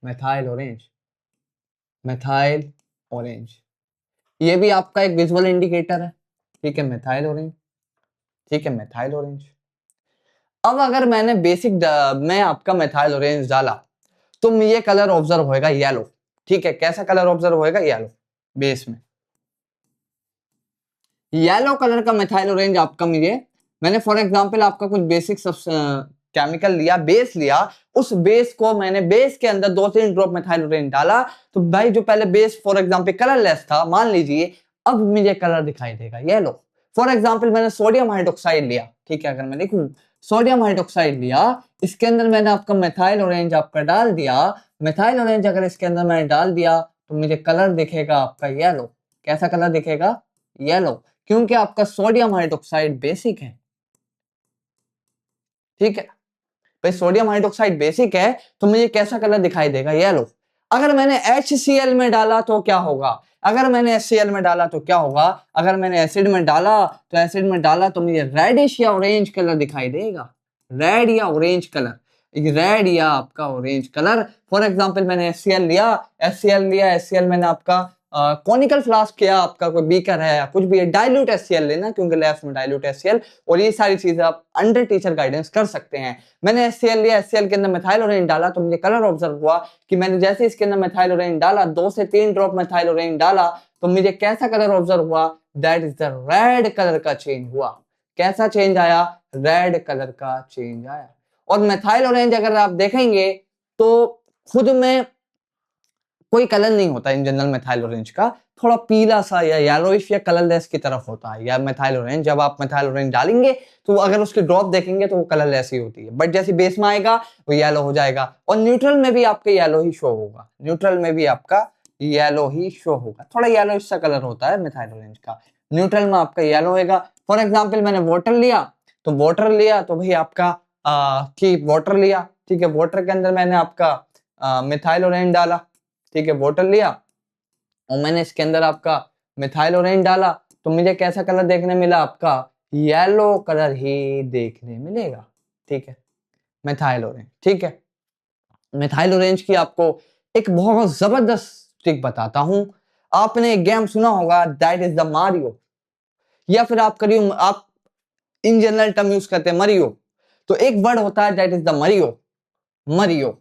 Methyl orange, methyl orange ये भी आपका एक विजुअल इंडिकेटर है। ठीक है, मेथाइल ऑरेंज, ठीक है, मेथाइल ऑरेंज। अब अगर मैंने मैं आपका मेथाइल ऑरेंज डाला तो ये कलर ऑब्जर्व होएगा येलो। ठीक है, कैसा कलर ऑब्जर्व होएगा? येलो बेस में, येलो कलर का मेथाइल ऑरेंज आपका मुझे, मैंने फॉर एग्जांपल आपका कुछ बेसिक केमिकल लिया, बेस लिया, उस बेस को मैंने बेस के अंदर 2-3 ड्रॉप मेथाइल ऑरेंज डाला, तो भाई जो पहले बेस फॉर एग्जांपल कलरलेस था, मान लीजिए अब मुझे कलर दिखाई देगा येलो। फॉर एग्जांपल मैंने सोडियम हाइड्रोक्साइड लिया, ठीक है, अगर मैं लिखूं सोडियम हाइड्रोक्साइड लिया, इसके अंदर मैंने आपका मेथाइल ऑरेंज आपका डाल दिया, मेथाइल ऑरेंज अगर इसके अंदर मैंने डाल दिया तो मुझे कलर दिखेगा आपका येलो। कैसा कलर दिखेगा? येलो, क्योंकि आपका सोडियम हाइड्रोक्साइड बेसिक है। ठीक है भाई, सोडियम हाइड्रोक्साइड बेसिक है तो मुझे कैसा कलर दिखाई देगा? येलो। अगर मैंने HCl में डाला तो क्या होगा? अगर मैंने HCl में डाला तो क्या होगा? अगर मैंने एसिड में डाला तो एसिड में डाला तो मुझे रेडिश या ऑरेंज कलर दिखाई देगा, रेड या ऑरेंज कलर, रेड या आपका ऑरेंज कलर। फॉर एग्जांपल मैंने HCl लिया, मैंने आपका कॉनिकल फ्लास्क किया, आपका कोई बीकर है या कुछ भी है, डाइल्यूट HCl लेना क्योंकि लैब्स में डाइल्यूट HCl, और ये सारी चीजें आप अंडर टीचर गाइडेंस कर सकते हैं। मैंने HCl लिया, HCl के अंदर मेथाइल ऑरेंज डाला तो मुझे कलर ऑब्जर्व हुआ कि मैंने जैसे इसके अंदर मेथाइल ऑरेंज डाला, 2 से 3 ड्रॉप मेथाइल ऑरेंज डाला तो मुझे कैसा कलर ऑब्जर्व हुआ? That is the red colour का चेंज हुआ। कैसा चेंज आया? रेड कलर का चेंज आया। और मेथाइल ऑरेंज अगर आप देखेंगे तो खुद में कोई कलर नहीं होता इन जनरल मेथाइल ऑरेंज का, थोड़ा पीला सा या येलोइश या कलरलेस की तरफ होता है या मेथाइल ऑरेंज। जब आप मेथाइल ऑरेंज डालेंगे तो अगर उसकी ड्रॉप देखेंगे तो वो कलरलेस ही होती है, बट जैसे बेस में आएगा वो येलो हो जाएगा, और न्यूट्रल में भी आपके येलो ही शो होगा, न्यूट्रल में भी आपका येलो ही शो होगा, थोड़ा येलोइश सा कलर होता है मेथाइल ऑरेंज का, न्यूट्रल में आपका येलो होगा। फॉर एग्जाम्पल मैंने वाटर लिया तो भाई आपका कि वाटर लिया, ठीक है, वाटर के अंदर मैंने आपका मिथाइल ऑरेंज डाला, ठीक है, वाटर लिया और मैंने इसके अंदर आपका मिथाइल ऑरेंज डाला तो मुझे कैसा कलर देखने मिला? आपका येलो कलर ही देखने मिलेगा। ठीक है, मिथाइल ऑरेंज। ठीक है, मिथाइल ऑरेंज की आपको एक बहुत जबरदस्त ट्रिक बताता हूं। आपने एक गेम सुना होगा दैट इज द मारियो, या फिर आप इन जनरल टर्म यूज करते हैं मरियो, तो एक वर्ड होता है दैट इज द मरियो, मरियो।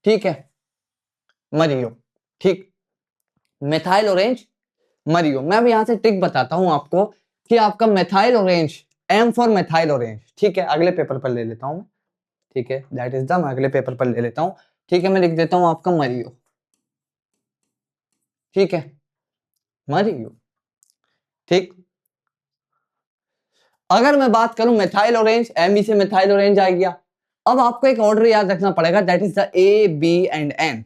ठीक है, मरियो। ठीक, मिथाइल ऑरेंज, मरियो। मैं अब यहां से ट्रिक बताता हूं आपको कि आपका methyl orange M for methyl orange, ठीक है, अगले पेपर पर ले लेता हूं, ठीक है, दैट इज द, मैं अगले पेपर पर ले लेता हूं, ठीक है, मैं लिख देता हूं आपका मरियो, ठीक है, मरियो, ठीक। अगर मैं बात करूं मेथाइल ऑरेंज, एम से मेथाइल ऑरेंज आ गया। अब आपको एक ऑर्डर याद रखना पड़ेगा, that is the A B and N.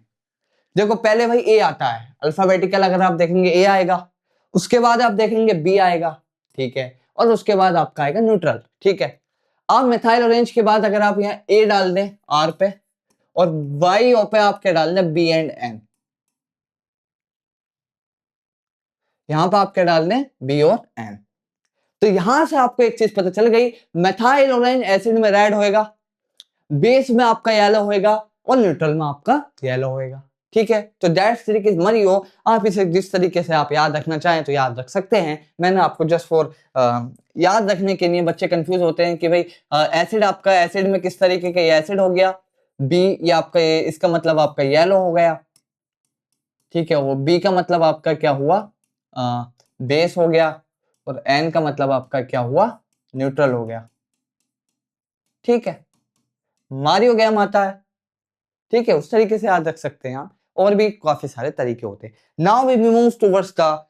देखो पहले भाई ए आता है अल्फाबेटिकल, अगर आप देखेंगे ए आएगा, उसके बाद आप देखेंगे बी आएगा, ठीक है, और उसके बाद आपका आएगा न्यूट्रल, ठीक है। अब मिथाइल ऑरेंज के बाद अगर आप यहाँ ए डाल दें आर पे, और वाई पे आपके डाल दें बी एंड एन, यहां पर आप क्या डाल दें बी और एन, तो यहां से आपको एक चीज पता चल गई, मेथाइल ऑरेंज एसिड में रेड होएगा, बेस में आपका येलो होएगा, और न्यूट्रल में आपका येलो होएगा, ठीक है। तो दैट्स तरीके मरियो, आप इसे जिस तरीके से आप याद रखना चाहें तो याद रख सकते हैं। मैंने आपको जस्ट फॉर याद रखने के लिए, बच्चे कंफ्यूज होते हैं कि भाई एसिड, आपका एसिड में किस तरीके का एसिड हो गया, बी या आपका इसका मतलब आपका येलो हो गया, ठीक है, वो बी का मतलब आपका क्या हुआ, बेस हो गया, और एन का मतलब आपका क्या हुआ, न्यूट्रल हो गया, ठीक है। मारियो गेम आता है, ठीक है, उस तरीके से याद रख सकते हैं आप, और भी काफी सारे तरीके होते हैं। Now we move towards the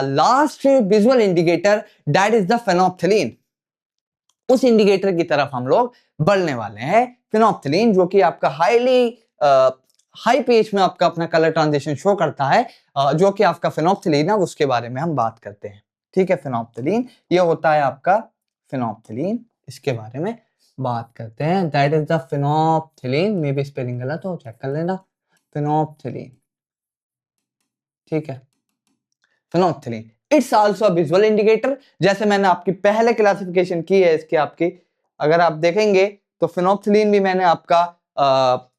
last visual indicator, that is the phenolphthalein. उस इंडिकेटर की तरफ हम लोग बढ़ने वाले हैं, फेनोप्थिलीन, जो कि आपका हाई पेज में आपका अपना कलर ट्रांजिशन शो करता है, जो कि आपका फेनोप्थिलीन है, उसके बारे में हम बात करते हैं, ठीक है। फेनोप्थिलीन ये होता है आपका फेनोप्थिलीन, इसके बारे में बात करते हैं, that is the phenolphthalein, may be spelling गलत हो, चेक कर लेना, फेनोप्थिलीन, ठीक है, phenolphthalein. It's also a visual indicator, जैसे मैंने आपकी पहले क्लासिफिकेशन की है इसकी आपकी, अगर आप देखेंगे तो फेनोप्थिलीन भी मैंने आपका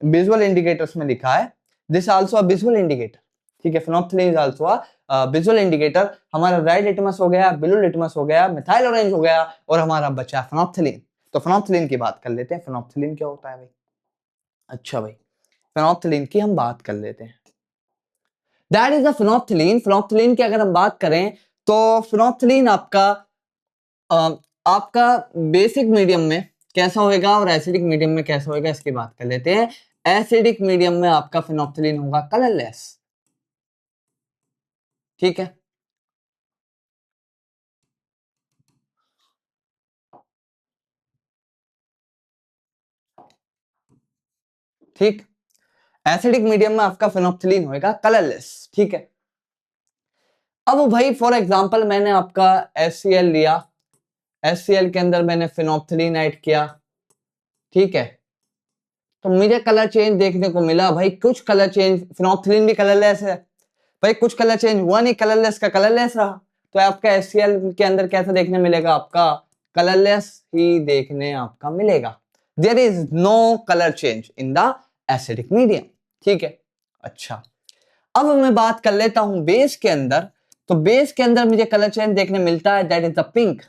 विजुअल इंडिकेटर्स में लिखा है, this also a visual indicator, ठीक है। Phenolphthalein is also a visual indicator. हमारा रेड लिटमस हो गया, ब्लू लिटमस हो गया, मिथाइल ऑरेंज हो गया, और हमारा बचा फेनोप्थिलीन। तो फेनोप्थिलीन की बात कर लेते हैं, फेनोप्थिलीन क्या होता है भाई। अच्छा भाई, फेनोप्थिलीन की हम बात कर लेते हैं, दैट इज द फेनोप्थिलीन। फेनोप्थिलीन की अगर हम बात करें तो फेनोप्थिलीन आपका बेसिक मीडियम में कैसा होएगा और एसिडिक मीडियम में कैसा होएगा, इसकी बात कर लेते हैं। एसिडिक मीडियम में आपका फेनोप्थिलीन होगा कलरलेस, ठीक है, ठीक। एसिडिक मीडियम में आपका फेनोप्थिलीन होएगा कलरलेस, ठीक है। अब भाई फॉर एग्जांपल मैंने आपका HCl लिया, HCl के अंदर मैंने फेनोप्थिलीन ऐड किया, ठीक है, तो मुझे कलर चेंज देखने को मिला भाई, कुछ कलर चेंज, फेनोप्थिलीन भी कलरलेस है भाई, कुछ कलर चेंज हुआ नहीं, कलरलेस का कलरलेस रहा, तो आपका HCl के अंदर कैसा देखने मिलेगा, आपका कलरलेस ही देखने आपका मिलेगा। There is no colour change in the acidic medium, ठीक है। अच्छा, अब मैं बात कर लेता हूं बेस के अंदर, तो बेस के अंदर मुझे कलर चेंज देखने मिलता है, that is the pink.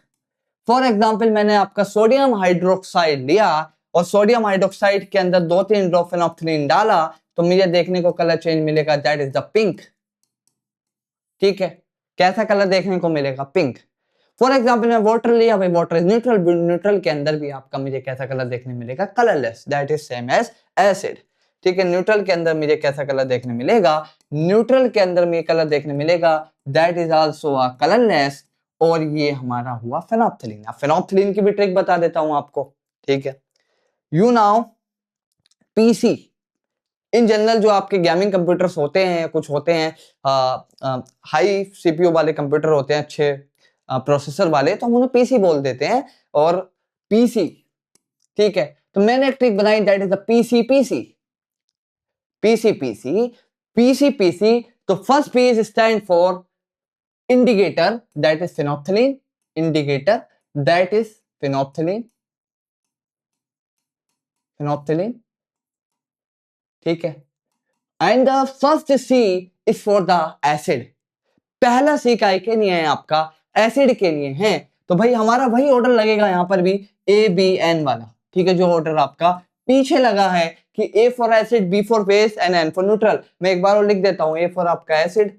For example मैंने आपका सोडियम हाइड्रोक्साइड लिया, और सोडियम हाइड्रोक्साइड के अंदर 2-3 ड्रॉप फेनोप्थिलीन डाला, तो मुझे देखने को कलर चेंज मिलेगा, दैट इज द पिंक, ठीक है। कैसा कलर देखने को मिलेगा, पिंक। फॉर एग्जाम्पल मैं वाटर लिया भाई, वाटर इज न्यूट्रल, न्यूट्रल के अंदर भी आपका मुझे कैसा कलर देखने मिलेगा, colourless, that is same as acid, ठीक है। न्यूट्रल के अंदर मुझे कैसा कलर देखने मिलेगा, न्यूट्रल के अंदर मुझे कलर देखने मिलेगा, that is also a colourless, और ये हमारा हुआ फेनोप्थिलीन। अब फेनोप्थिलीन की भी ट्रिक बता देता हूं आपको, ठीक है। You now PC, in general जो आपके गेमिंग कंप्यूटर्स होते हैं, कुछ होते हैं हाई सीपीयू वाले कंप्यूटर होते हैं, अच्छे प्रोसेसर वाले, तो हम उन्हें पीसी बोल देते हैं, और पीसी, ठीक है। तो मैंने एक ट्रिक बनाई, that is the PC PC, PC PC, PC PC. तो first P is stand for indicator, that is phenolphthalein, indicator that is phenolphthalein, phenolphthalein, ठीक है। And the first C is for the acid, पहला सी काय के लिए है आपका, एसिड के लिए है, तो भाई हमारा वही ऑर्डर लगेगा यहां पर भी, ए बी एन वाला, ठीक है, जो ऑर्डर आपका पीछे लगा है कि A for acid, B for base, and N for neutral. मैं एक बार और लिख देता हूं, ए फॉर आपका एसिड,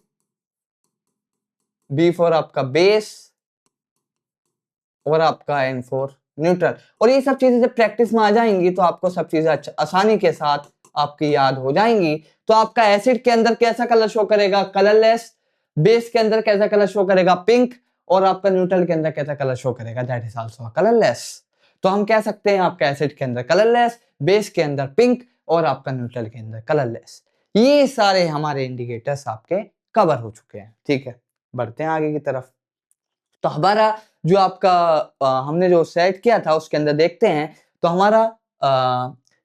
बी फॉर आपका बेस, और आपका N4 न्यूट्रल। और ये सब चीजें जब प्रैक्टिस में आ जाएंगी तो आपको सब चीजें आसानी के साथ आपकी याद हो जाएंगी। तो आपका एसिड के अंदर कैसा कलर शो करेगा, कलरलेस। बेस के अंदर कैसा कलर शो करेगा, पिंक। और आपका न्यूट्रल के अंदर कैसा कलर शो करेगा, दैट इज आल्सो कलरलेस। तो हम कह सकते हैं आपका एसिड के अंदर कलरलेस, बेस के अंदर पिंक और आपका न्यूट्रल के अंदर कलरलेस। ये सारे हमारे इंडिकेटर्स आपके कवर हो चुके हैं। ठीक है, बढ़ते हैं आगे की तरफ। तो हमारा जो आपका हमने जो सेट किया था उसके अंदर देखते हैं। तो हमारा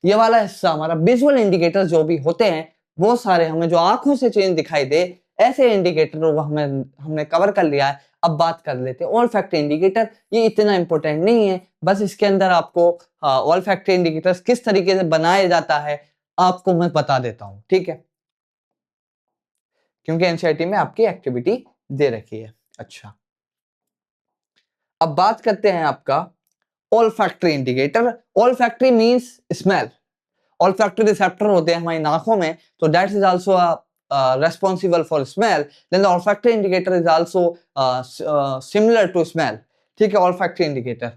ये वाला हिस्सा हमारा विजुअल इंडिकेटर्स जो भी होते हैं वो सारे हमें जो आंखों से चेंज दिखाई दे ऐसे इंडिकेटर वो हमने कवर कर लिया है। अब बात कर लेते हैं ऑल्फैक्टरी इंडिकेटर। ये इतना इंपॉर्टेंट नहीं है, बस इसके अंदर आपको ऑल्फैक्टरी इंडिकेटर्स किस तरीके से बनाया जाता है आपको मैं बता देता हूँ। ठीक है, क्योंकि एनसीईआरटी में आपकी एक्टिविटी दे रखी है। अच्छा, अब बात करते हैं आपका olfactory indicator. Olfactory means smell. Olfactory receptor होते हैं हमारी नाकों में, तो that is also responsible for smell. Then the olfactory indicator is also similar to smell. ठीक है, olfactory indicator।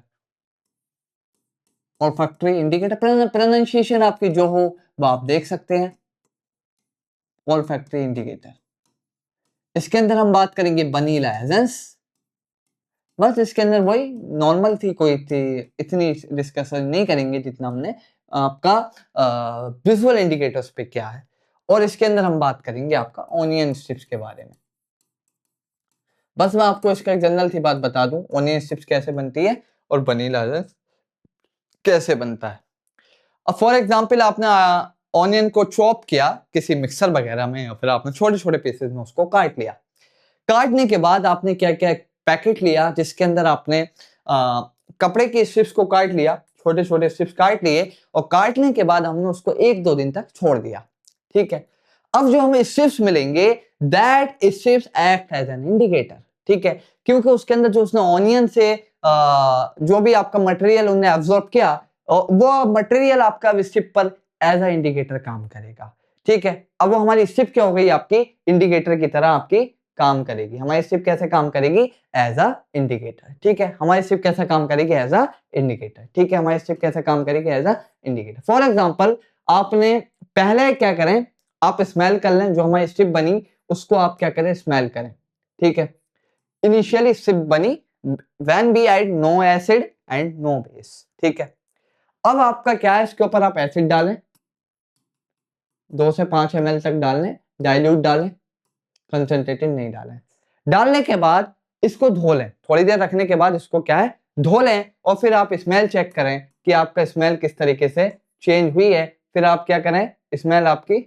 olfactory indicator pronunciation आपकी जो हो वो आप देख सकते हैं। olfactory indicator, इसके अंदर हम बात करेंगे वनीला एसेंस। बस इसके अंदर वही नॉर्मल थी, कोई थी इतनी डिस्कशन नहीं करेंगे जितना हमने आपका विजुअल इंडिकेटर्स पे क्या है। और इसके अंदर हम बात करेंगे आपका ऑनियन स्ट्रिप्स के बारे में। बस मैं आपको इसका एक जनरल सी बात बता दूं, ऑनियन स्ट्रिप्स कैसे बनती है और वनीला एसेंस कैसे बनता है। अब फॉर एग्जांपल आपने ऑनियन को चॉप किया किसी मिक्सर वगैरह में, या फिर आपने छोटे छोटे पीसेस में उसको काट लिया। काटने के बाद आपने क्या क्या पैकेट लिया जिसके अंदर आपने कपड़े के स्ट्रिप्स को काट लिया, छोटे छोटे स्ट्रिप्स काट लिए, और काटने के बाद हमने उसको 1-2 दिन तक छोड़ दिया। ठीक है, अब जो हमें स्ट्रिप्स मिलेंगे that strips act as an indicator. ठीक है, क्योंकि उसके अंदर जो उसने ऑनियन से जो भी आपका मटेरियल उन्हें एब्जॉर्ब किया वो मटेरियल आपका स्ट्रिप पर एज अ इंडिकेटर काम करेगा। ठीक है, अब वो हमारी स्ट्रिप क्या हो गई, आपकी इंडिकेटर की तरह आपकी काम करेगी। हमारी स्ट्रिप कैसे काम करेगी, एज अ इंडिकेटर। ठीक है, हमारी स्ट्रिप कैसे काम करेगी, एज अ इंडिकेटर। ठीक है, हमारी स्ट्रिप कैसे काम करेगी, as a indicator. For example आपने पहले क्या करें, आप स्मेल कर लें, जो हमारी स्ट्रिप बनी उसको आप क्या करें, स्मेल करें। ठीक है, इनिशियली स्ट्रिप बनी when we add no acid and no base. ठीक है, अब आपका क्या है, इसके ऊपर आप एसिड डालें, 2 से 5 ml तक डालें, डाइल्यूट डालें, कंसंट्रेटेड नहीं डालें। डालने के बाद इसको धो लें, थोड़ी देर रखने के बाद इसको क्या है, धो लें, और फिर आप स्मेल चेक करें कि आपका स्मेल किस तरीके से चेंज हुई है। फिर आप क्या करें, स्मेल आपकी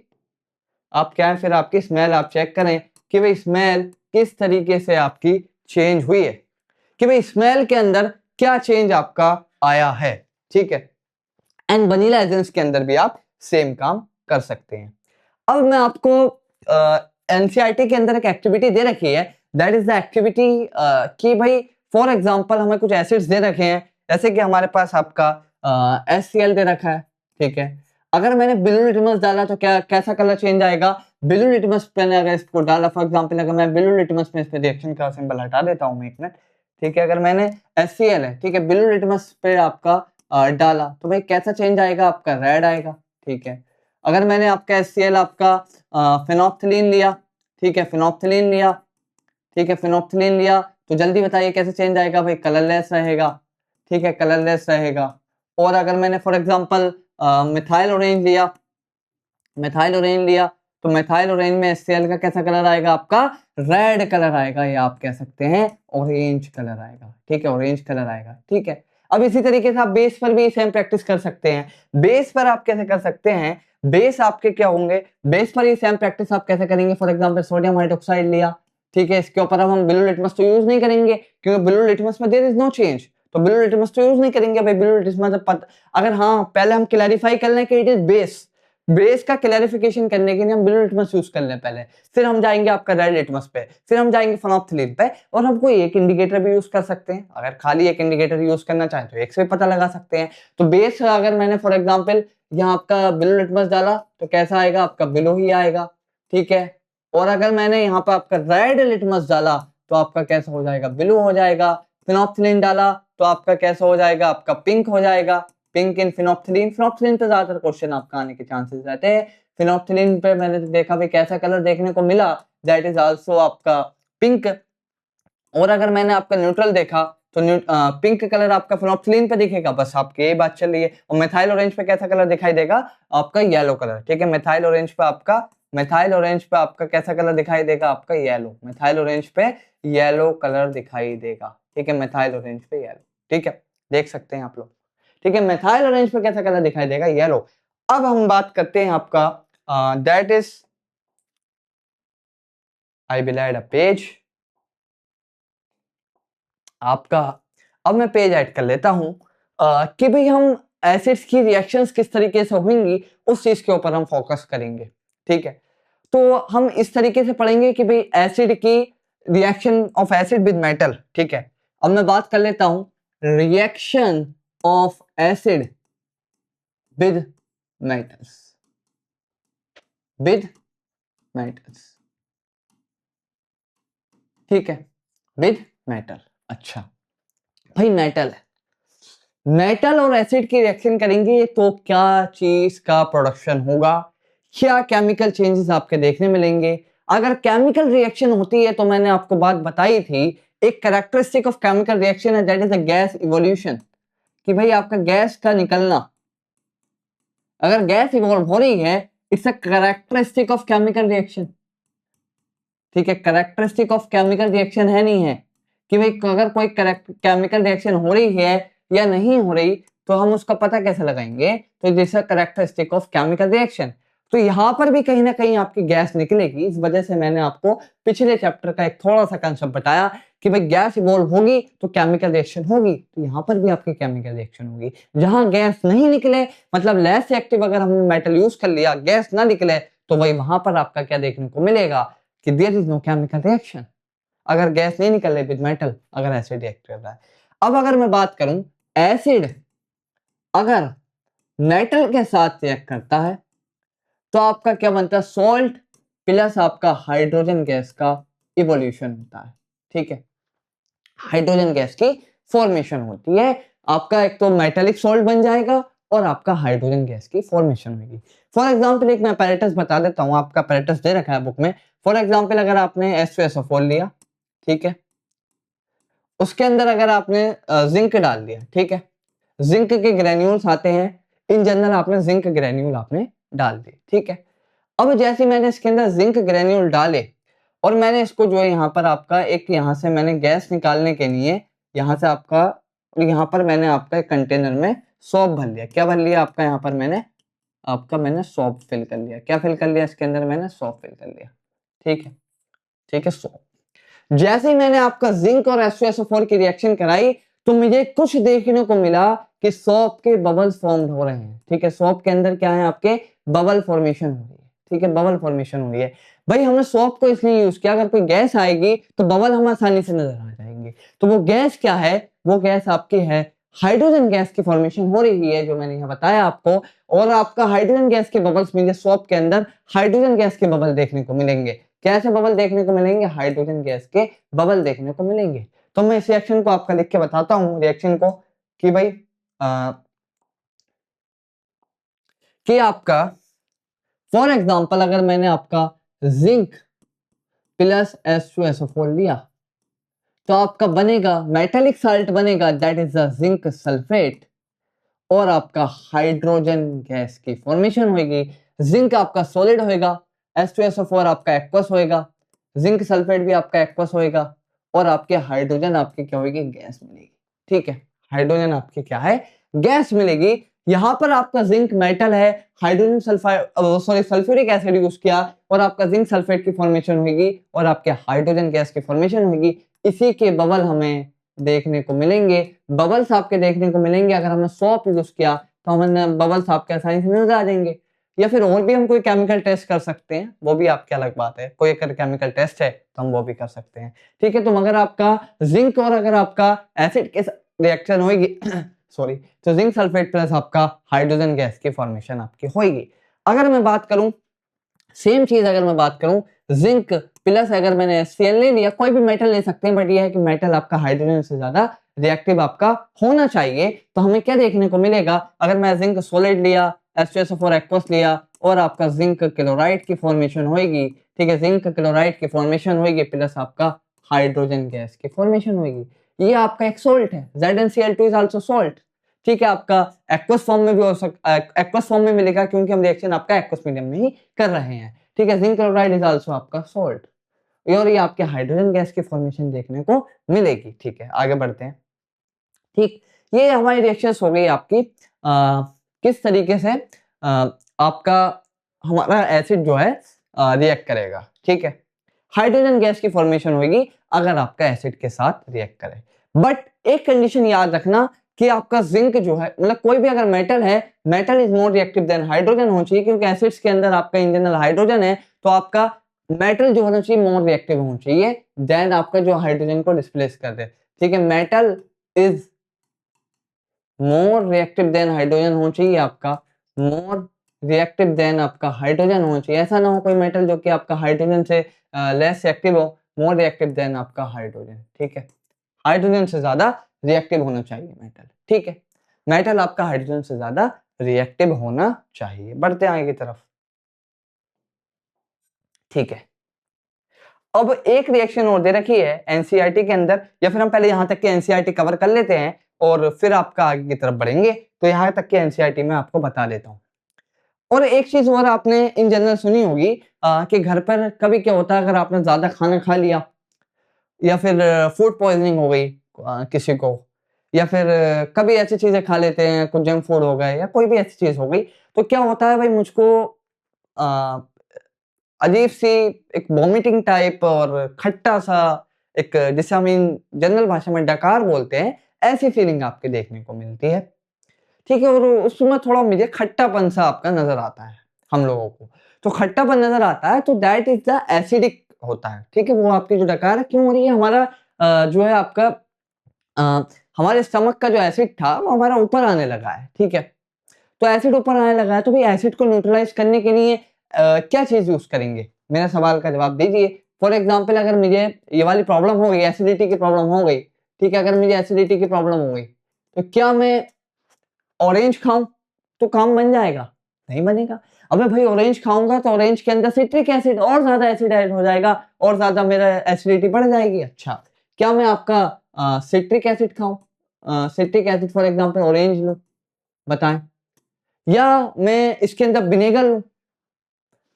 आप क्या है, फिर आपकी स्मेल आप चेक करें कि भाई स्मेल किस तरीके से आपकी चेंज हुई है, कि भाई स्मेल के अंदर क्या चेंज आपका आया है। ठीक है, एंड वनीला एसेंस के अंदर भी आप सेम काम कर सकते हैं। अब मैं आपको एनसीईआरटी के अंदर एक एक्टिविटी दे रखी है, दैट इज द एक्टिविटी कि भाई फॉर एग्जांपल हमें कुछ एसिड्स दे रखे हैं, जैसे कि हमारे पास आपका HCl दे रखा है। ठीक है, अगर मैंने ब्लू लिटमस डाला तो क्या कैसा कलर चेंज आएगा, ब्लू लिटमस पे अगर इसको डाला, फॉर एग्जांपल अगर मैं ब्लू लिटमस में इस पे रिएक्शन का सिंबल हटा देता हूं 1 मिनट। ठीक है, अगर मैंने HCl है, ठीक है, ब्लू लिटमस पे आपका डाला तो भाई कैसा चेंज आएगा, आपका रेड आएगा। ठीक है, अगर मैंने आपका HCl आपका फिनोप्थिलीन लिया, ठीक है, फिनोप्थिलीन लिया, ठीक है, फिनोप्थिलीन लिया, तो जल्दी बताइए कैसे चेंज आएगा, भाई कलरलेस रहेगा। ठीक है, कलरलेस रहेगा। और अगर मैंने फॉर एग्जांपल मिथाइल ऑरेंज लिया, मिथाइल ऑरेंज लिया, तो मिथाइल ऑरेंज में HCl का कैसा कलर आएगा, आपका रेड कलर आएगा, या आप कह सकते हैं ऑरेंज कलर आएगा। ठीक है, ऑरेंज कलर आएगा। ठीक है, अब इसी तरीके से आप बेस पर भी सेम प्रैक्टिस कर सकते हैं। बेस पर आप कैसे कर सकते हैं, बेस आपके क्या होंगे, बेस पर ही सेम प्रैक्टिस आप कैसे करेंगे, फॉर एग्जांपल सोडियम हाइड्रोक्साइड लिया, ठीक है, इसके ऊपर अब हम ब्लू लिटमस तो यूज नहीं करेंगे क्योंकि ब्लू लिटमस में देयर इज नो चेंज, तो ब्लू लिटमस तो यूज नहीं करेंगे भाई। ब्लू लिटमस अगर हाँ पहले हम क्लैरिफाई कर लें कि इट इज बेस, बेस का क्लैरिफिकेशन करने के लिए हम ब्लू लिटमस यूज कर लें पहले, फिर हम जाएंगे आपका रेड लिटमस पे, फिर हम जाएंगे फिनोप्थिलीन पे, और हम कोई एक इंडिकेटर भी यूज कर सकते हैं। अगर खाली एक इंडिकेटर यूज करना चाहें तो एक से पता लगा सकते हैं। तो बेस अगर मैंने फॉर एग्जांपल यहाँ आपका ब्लू लिटमस डाला तो कैसा आएगा, आपका ब्लू ही आएगा। ठीक है, और अगर मैंने यहाँ पर आपका रेड लिटमस डाला तो आपका कैसा हो जाएगा, ब्लू हो जाएगा। फिनोप्थिलीन डाला तो तो आपका कैसा हो जाएगा, आपका पिंक हो जाएगा। पिंक इन फिनोप्थिलीन, फिनोप्थिलीन पे ज्यादातर क्वेश्चन आपका आने के चांसेस रहते हैं। फिनोप्थिलीन पे मैंने देखा भी कैसा कलर देखने को मिला, दैट इज आल्सो आपका पिंक। और अगर मैंने आपका न्यूट्रल देखा तो पिंक कलर आपका फिनोप्थिलीन पे दिखेगा, बस आपकी यही बात चल रही है। और मेथाइल ऑरेंज पे कैसा कलर दिखाई देगा, आपका येलो कलर, ठीक है। मेथाइल ऑरेंज पे आपका कैसा कलर दिखाई देगा, आपका येलो। मेथाइल ऑरेंज पे येलो कलर दिखाई देगा, ठीक है। मेथाइल ऑरेंज पे येलो, ठीक है, देख सकते हैं आप लोग, ठीक है। मेथाइल ऑरेंज पे कैसा कलर दिखाई देगा, येलो। अब हम बात करते हैं आपका that is, I will add a page आपका। अब मैं पेज ऐड कर लेता हूं कि भाई हम एसिड्स की रिएक्शंस किस तरीके से होंगी उस चीज के ऊपर हम फोकस करेंगे, ठीक है। तो हम इस तरीके से पढ़ेंगे कि भाई एसिड की reaction of acid with metal, ठीक है। अब मैं बात कर लेता हूं reaction of acid with metals, with metals, ठीक है, विद मेटल। अच्छा भाई मेटल है, मेटल और एसिड की रिएक्शन करेंगे तो क्या चीज का प्रोडक्शन होगा, क्या केमिकल चेंजेस आपके देखने मिलेंगे। अगर केमिकल रिएक्शन होती है तो मैंने आपको बात बताई थी, एक कैरेक्टरिस्टिक ऑफ केमिकल रिएक्शन है that is a gas evolution, कि भाई आपका गैस का निकलना, अगर गैस इवॉल्व हो रही है it's a characteristic of chemical reaction, ठीक है। कैरेक्टरिस्टिक ऑफ केमिकल रिएक्शन है नहीं है कि भाई अगर कोई केमिकल रिएक्शन हो रही है या नहीं हो रही तो हम उसका पता कैसे लगाएंगे, तो this characteristic of chemical reaction. तो यहां पर भी कहीं ना कहीं आपकी गैस निकलेगी, इस वजह से मैंने आपको पिछले चैप्टर का एक थोड़ा सा कंसेप्ट बताया कि भाई गैस इवॉल्व होगी तो केमिकल रिएक्शन होगी, तो यहां पर भी आपकी केमिकल रिएक्शन होगी। जहां गैस नहीं निकले, मतलब लेस एक्टिव अगर हमने मेटल यूज कर लिया, गैस ना निकले, तो वही वहां पर आपका क्या देखने को मिलेगा कि there is no chemical reaction. अगर गैस नहीं निकल रही विद मेटल, अगर एसिड रिएक्ट कर रहा है। अब अगर मैं बात करूं एसिड अगर मेटल के साथ रिएक्ट करता है तो आपका क्या बनता है, सॉल्ट प्लस आपका हाइड्रोजन गैस का इवोल्यूशन होता है, ठीक है। हाइड्रोजन गैस की फॉर्मेशन होती है, आपका एक तो मेटेलिक सॉल्ट बन जाएगा और आपका हाइड्रोजन गैस की फॉर्मेशन होगी। फॉर एग्जांपल एक मैं apparatus बता देता हूं, आपका apparatus दे रखा है बुक में। फॉर एग्जांपल अगर आपने H2SO4 लिया, ठीक है, उसके अंदर अगर आपने जिंक डाल दिया, ठीक है, जिंक के ग्रेन्यूल्स आते हैं, इन जनरल आपने जिंक ग्रेन्यूल आपने डाल दिए, ठीक है। अब जैसे मैंने इसके अंदर जिंक ग्रेन्यूल डाले और मैंने इसको जो है यहाँ पर आपका एक यहाँ से मैंने गैस निकालने के लिए यहाँ से आपका यहाँ पर मैंने आपका एक कंटेनर में सॉप भर लिया। क्या भर लिया आपका, यहाँ पर मैंने सॉप फिल कर लिया। क्या फिल कर लिया इसके अंदर, मैंने सॉप फिल कर लिया, ठीक है, ठीक है, सॉप। जैसे ही मैंने आपका जिंक और H2SO4 की रिएक्शन कराई तो मुझे कुछ देखने को मिला कि सॉप के बबल्स फॉर्म हो रहे हैं, ठीक है। सॉप के अंदर क्या है, आपके बबल फॉर्मेशन हो रही है, ठीक है, बबल फॉर्मेशन हो रही है। भाई हमने सॉप को इसलिए यूज किया, अगर कोई गैस आएगी तो बबल हम आसानी से नजर आ जाएंगे। तो वो गैस क्या है, वो गैस आपकी है हाइड्रोजन गैस की फॉर्मेशन हो रही है, जो मैंने यहाँ बताया आपको। और आपका हाइड्रोजन गैस के बबल्स मुझे सॉप के अंदर हाइड्रोजन गैस के बबल देखने को मिलेंगे। कैसे बबल देखने को मिलेंगे, हाइड्रोजन गैस के बबल देखने को मिलेंगे। तो मैं इस रिएक्शन को आपका लिख के बताता हूं, रिएक्शन को, कि भाई कि आपका फॉर एग्जांपल अगर मैंने आपका जिंक प्लस H2SO4 लिया तो आपका बनेगा मेटेलिक साल्ट बनेगा, that is the zinc sulphate, और आपका हाइड्रोजन गैस की फॉर्मेशन होगी। जिंक आपका सॉलिड होएगा, H2SO4 आपका एक्वस होएगा, जिंक सल्फेट भी आपका एक्वस होएगा, और आपके हाइड्रोजन आपकी क्या होगी, गैस मिलेगी, ठीक है। हाइड्रोजन आपकी क्या है, गैस मिलेगी। यहां पर आपका जिंक मेटल है, hydrogen sulphide sorry sulphuric acid use किया और आपका जिंक सल्फेट की फॉर्मेशन होगी और आपके हाइड्रोजन गैस की फॉर्मेशन होगी। इसी के बबल हमें देखने को मिलेंगे, बबल्स आपके देखने को मिलेंगे। अगर हमने सॉप यूज किया तो हमें बबल्स आपके आसानी से नजर आ जाएंगे। या फिर और भी हम कोई केमिकल टेस्ट कर सकते हैं, वो भी आपकी अलग बात है, कोई अगर केमिकल टेस्ट है तो हम वो भी कर सकते हैं, ठीक है। तो मगर आपका जिंक और अगर आपका एसिड के रिएक्शन होगी सॉरी, तो जिंक सल्फेट प्लस आपका हाइड्रोजन गैस की फॉर्मेशन आपकी होगी। अगर मैं बात करूं सेम चीज, अगर मैं बात करूं जिंक प्लस अगर मैंने HCl ले लिया, कोई भी मेटल ले सकते हैं, बट ये है कि मेटल आपका हाइड्रोजन से ज्यादा रिएक्टिव आपका होना चाहिए। तो हमें क्या देखने को मिलेगा, अगर मैं जिंक सॉलिड लिया, H2SO4 एक्वस लिया और आपका जिंक क्लोराइड की फॉर्मेशन होगी, ठीक है, जिंक क्लोराइड की फॉर्मेशन होगी प्लस आपका हाइड्रोजन गैस की फॉर्मेशन होगी। ये आपका एक सोल्ट है, ZnCl2 इज आल्सो सोल्ट, ठीक है। आपका एक्वस फॉर्म में भी हो सकता, एक्वस फॉर्म में मिलेगा क्योंकि हम रिएक्शन आपका एक्वस मीडियम में ही कर रहे हैं, ठीक है। जिंक क्लोराइड इज आल्सो आपका सोल्ट और ये आपके हाइड्रोजन गैस की फॉर्मेशन देखने को मिलेगी, ठीक है। आगे बढ़ते हैं, ठीक। ये हमारी रिएक्शंस हो गई आपकी किस तरीके से आपका हमारा एसिड जो है रिएक्ट करेगा, ठीक है। हाइड्रोजन गैस की फॉर्मेशन होगी अगर आपका एसिड के साथ रिएक्ट करे, बट एक कंडीशन याद रखना कि आपका जिंक जो है, मतलब कोई भी अगर मेटल है, metal is more reactive than hydrogen होना चाहिए, क्योंकि एसिड्स के अंदर आपका इन जनरल हाइड्रोजन है, तो आपका मेटल जो होना चाहिए मोर रिएक्टिव होना चाहिए देन आपका जो हाइड्रोजन को डिस्प्लेस कर दे, ठीक है। Metal is more reactive than hydrogen होना चाहिए, आपका मोर रिएक्टिव देन आपका हाइड्रोजन होना चाहिए। ऐसा ना हो कोई मेटल जो कि आपका हाइड्रोजन से लेस रिएक्टिव हो, मोर रिएक्टिव देन आपका हाइड्रोजन, ठीक है। हाइड्रोजन से ज्यादा रिएक्टिव होना चाहिए मेटल, ठीक है। मेटल आपका हाइड्रोजन से ज्यादा रिएक्टिव होना चाहिए। बढ़ते हैं आगे की तरफ, ठीक है। अब एक रिएक्शन और दे रखी है एनसीईआरटी के अंदर, या फिर हम पहले यहां तक के एनसीईआरटी कवर कर लेते हैं और फिर आपका आगे की तरफ बढ़ेंगे। तो यहां तक के एनसीईआरटी में आपको बता देता हूं। और एक चीज और आपने इन जनरल सुनी होगी कि घर पर कभी क्या होता है, अगर आपने ज्यादा खाना खा लिया या फिर फूड पॉइजनिंग हो गई किसी को, या फिर कभी ऐसी चीजें खा लेते हैं, कुछ जंक फूड हो गए या कोई भी ऐसी चीज हो गई, तो क्या होता है भाई, मुझको अजीब सी एक वॉमिटिंग टाइप और खट्टा सा एक, जिसे हम इन जनरल भाषा में डकार बोलते हैं, ऐसी फीलिंग आपके देखने को मिलती है, ठीक है। और उसमें थोड़ा मुझे खट्टापन सा आपका नजर आता है हम लोगों को। तो खट्टापन नजर आता है तो दैट इज द एसिडिक होता है, ठीक है। वो आपकी जो डकार है क्यों हो रही है, हमारा जो है आपका हमारे स्टमक का जो एसिड था वो हमारा ऊपर आने लगा है, ठीक है। तो एसिड ऊपर आने लगा है, तो भाई एसिड को न्यूट्रलाइज करने के लिए क्या चीज यूज करेंगे, मेरा सवाल का जवाब दीजिए। फॉर एग्जाम्पल अगर मुझे ये वाली प्रॉब्लम हो गई, एसिडिटी की प्रॉब्लम हो गई, ठीक है, अगर मुझे एसिडिटी की प्रॉब्लम हो गई, तो क्या मैं ऑरेंज खाऊं तो काम बन जाएगा? नहीं बनेगा। अबे भाई ऑरेंज खाऊंगा तो ऑरेंज के अंदर सिट्रिक एसिड और ज्यादा एसिड ऐड हो जाएगा और ज्यादा मेरा एसिडिटी बढ़ जाएगी। अच्छा, क्या मैं आपका सिट्रिक एसिड खाऊं, citric acid for example orange लूं, बताएं, या मैं इसके अंदर विनेगर लूं?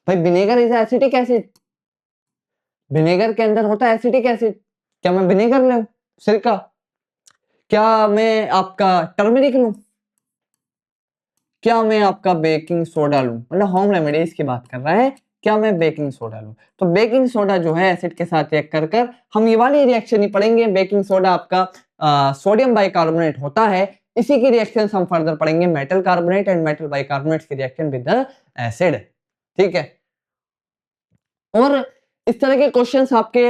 भाई vinegar is acetic acid, vinegar के अंदर होता है एसिटिक एसिड, क्या मैं विनेगर लूं, सिरका? क्या मैं आपका टर्मरिक लूं? क्या मैं आपका बेकिंग सोडा लूं? मतलब होम रेमेडीज की बात कर रहे हैं, क्या मैं बेकिंग सोडा लूं? तो बेकिंग सोडा जो है एसिड के साथ रिएक्ट कर कर हम ये वाली रिएक्शन ही पढ़ेंगे। बेकिंग सोडा आपका सोडियम बाइकार्बोनेट होता है, इसी की रिएक्शन हम फर्दर पढ़ेंगे, metal carbonate and metal bicarbonate की रिएक्शन विद द एसिड, ठीक है। और इस तरह के क्वेश्चंस आपके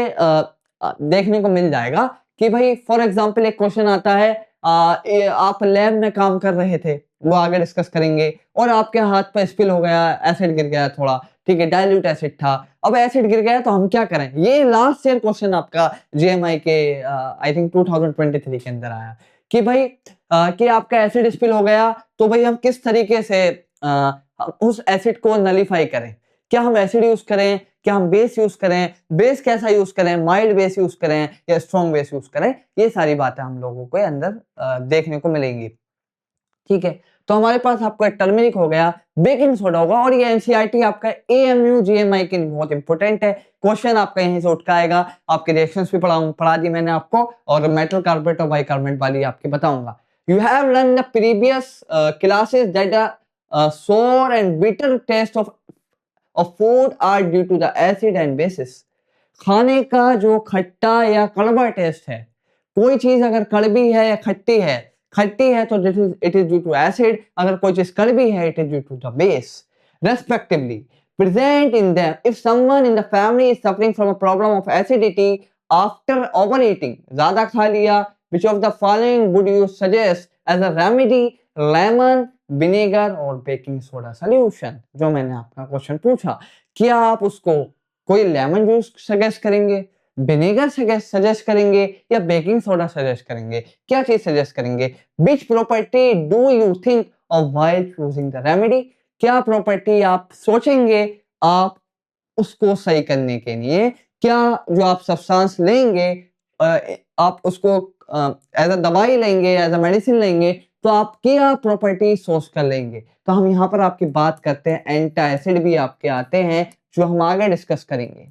देखने को मिल जाएगा कि भाई फॉर एग्जांपल एक क्वेश्चन आता है, आप लैब में काम कर रहे थे, वो आगे डिस्कस करेंगे, और आपके हाथ पर स्पिल हो गया, एसिड गिर गया थोड़ा, ठीक है, डाइल्यूट एसिड था, अब एसिड गिर गया तो हम क्या करें? ये लास्ट ईयर क्वेश्चन आपका जीएमआई के आई थिंक 2023 के अंदर आया कि भाई कि आपका एसिड स्पिल हो गया तो भाई हम किस तरीके से उस एसिड को नलीफाई करें। क्या हम एसिड यूज करें, क्या हम बेस यूज करें, बेस कैसा यूज करें, माइल्ड बेस यूज करें या स्ट्रॉन्ग बेस यूज करें, ये सारी बातें हम लोगों को अंदर देखने को मिलेंगी, ठीक है। तो हमारे पास आपका टर्मरिक हो गया, बेकिंग सोडा होगा, और ये एनसीईआरटी आपका एएमयू जीएमआई के लिए बहुत इंपॉर्टेंट है। क्वेश्चन आपका यहीं से उठ के आएगा, आपके रिएक्शंस भी पढ़ा दी मैंने आपको, और मेटल कार्बोनेट और बाइकार्बोनेट वाली आपकी बताऊंगा। You have learn the previous classes that the sour and bitter taste of food are due to the acid and bases। खाने का जो खट्टा या कड़वा टेस्ट है, कोई चीज अगर कड़वी है या खट्टी है तो it is due to acid, अगर कोई चीज कड़वी है it is due to the base respectively present in them। if someone in the family is suffering from a problem of acidity after overeating, ज्यादा खा लिया, which of the following would you suggest as a remedy? lemon, vinegar और बेकिंग सोडा सॉल्यूशन। जो मैंने आपका क्वेश्चन पूछा, क्या आप उसको कोई लेमन जूस सजेस्ट करेंगे, विनेगर सजेस्ट करेंगे या बेकिंग सोडा सजेस्ट करेंगे? क्या चीज सजेस्ट करेंगे? Which property do you think of while choosing the remedy? क्या प्रॉपर्टी आप सोचेंगे आप उसको सही करने के लिए? क्या जो आप सब्सटेंस लेंगे आप उसको एज अ दवाई लेंगे, एज अ मेडिसिन लेंगे, तो आप क्या प्रॉपर्टी सोच कर लेंगे? तो हम यहाँ पर आपकी बात करते हैं, एंटासिड भी आपके आते हैं जो हम आगे डिस्कस करेंगे।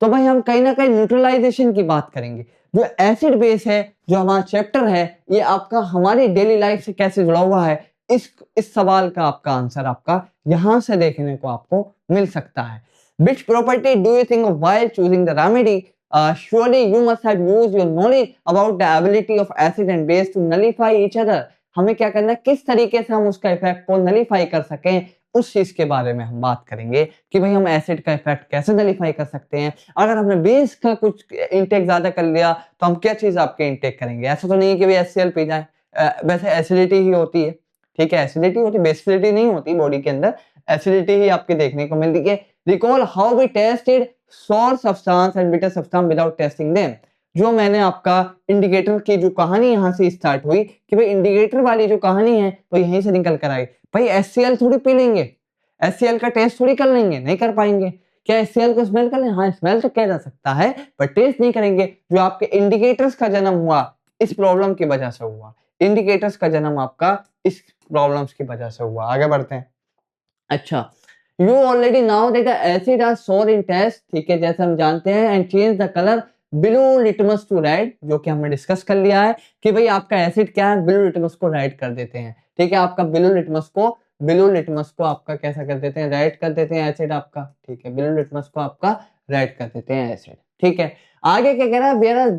तो भाई हम कहीं ना कहीं न्यूट्रलाइजेशन की बात करेंगे। जो एसिड बेस है, जो हमारा चैप्टर है, ये आपका हमारी डेली लाइफ से कैसे जुड़ा हुआ है, इस सवाल का आपका आंसर आपका यहां से देखने को आपको मिल सकता है। Which property do you think of while choosing the remedy? Surely you must have used your knowledge about the ability of acid and base to nullify each other. हमें क्या करना है, किस तरीके से हम उसका इफेक्ट को नलीफाई कर सकें, उस चीज के बारे में हम बात करेंगे कि भाई हम एसिड का इफेक्ट कैसे नलीफाई कर सकते हैं। अगर हमने बेस का कुछ इंटेक ज्यादा कर लिया तो हम क्या चीज आपके इंटेक करेंगे? ऐसा तो नहीं है कि भाई HCl पी जाए, वैसे एसिडिटी ही होती है, ठीक है, एसिडिटी होती है, बेसिडिटी नहीं होती बॉडी के अंदर, एसिडिटी ही आपके देखने को मिलती है। रिकॉल हाउ वी टेस्टेड सोर substance and bitter substance without testing them. जो मैंने आपका इंडिकेटर की जो कहानी यहाँ से स्टार्ट हुई कि भाई इंडिकेटर वाली जो कहानी है वो यहीं से निकल कर आई। भाई HCl थोड़ी पी लेंगे, HCl का टेस्ट थोड़ी कर लेंगे, नहीं कर पाएंगे। क्या HCl को स्मेल कर लें? हाँ, स्मेल तो किया जा सकता है पर टेस्ट नहीं करेंगे। जो आपके इंडिकेटर्स का जन्म हुआ इस प्रॉब्लम की वजह से हुआ, इंडिकेटर्स का जन्म आपका इस प्रॉब्लम्स की वजह से हुआ। आगे बढ़ते हैं। अच्छा, you already now that acid are sour in taste, ठीक है, जैसे हम जानते हैं, and change the colour blue litmus to red, जो कि हमने डिस्कस कर लिया है कि भाई आपका एसिड क्या है, ब्लू लिटमस को रेड कर देते हैं, ठीक है। आपका ब्लू लिटमस को आपका कैसा कर देते हैं, रेड कर देते हैं एसिड आपका, ठीक है, ब्लू लिटमस को आपका रेड कर देते हैं एसिड, ठीक है। आगे क्या कह रहा है, where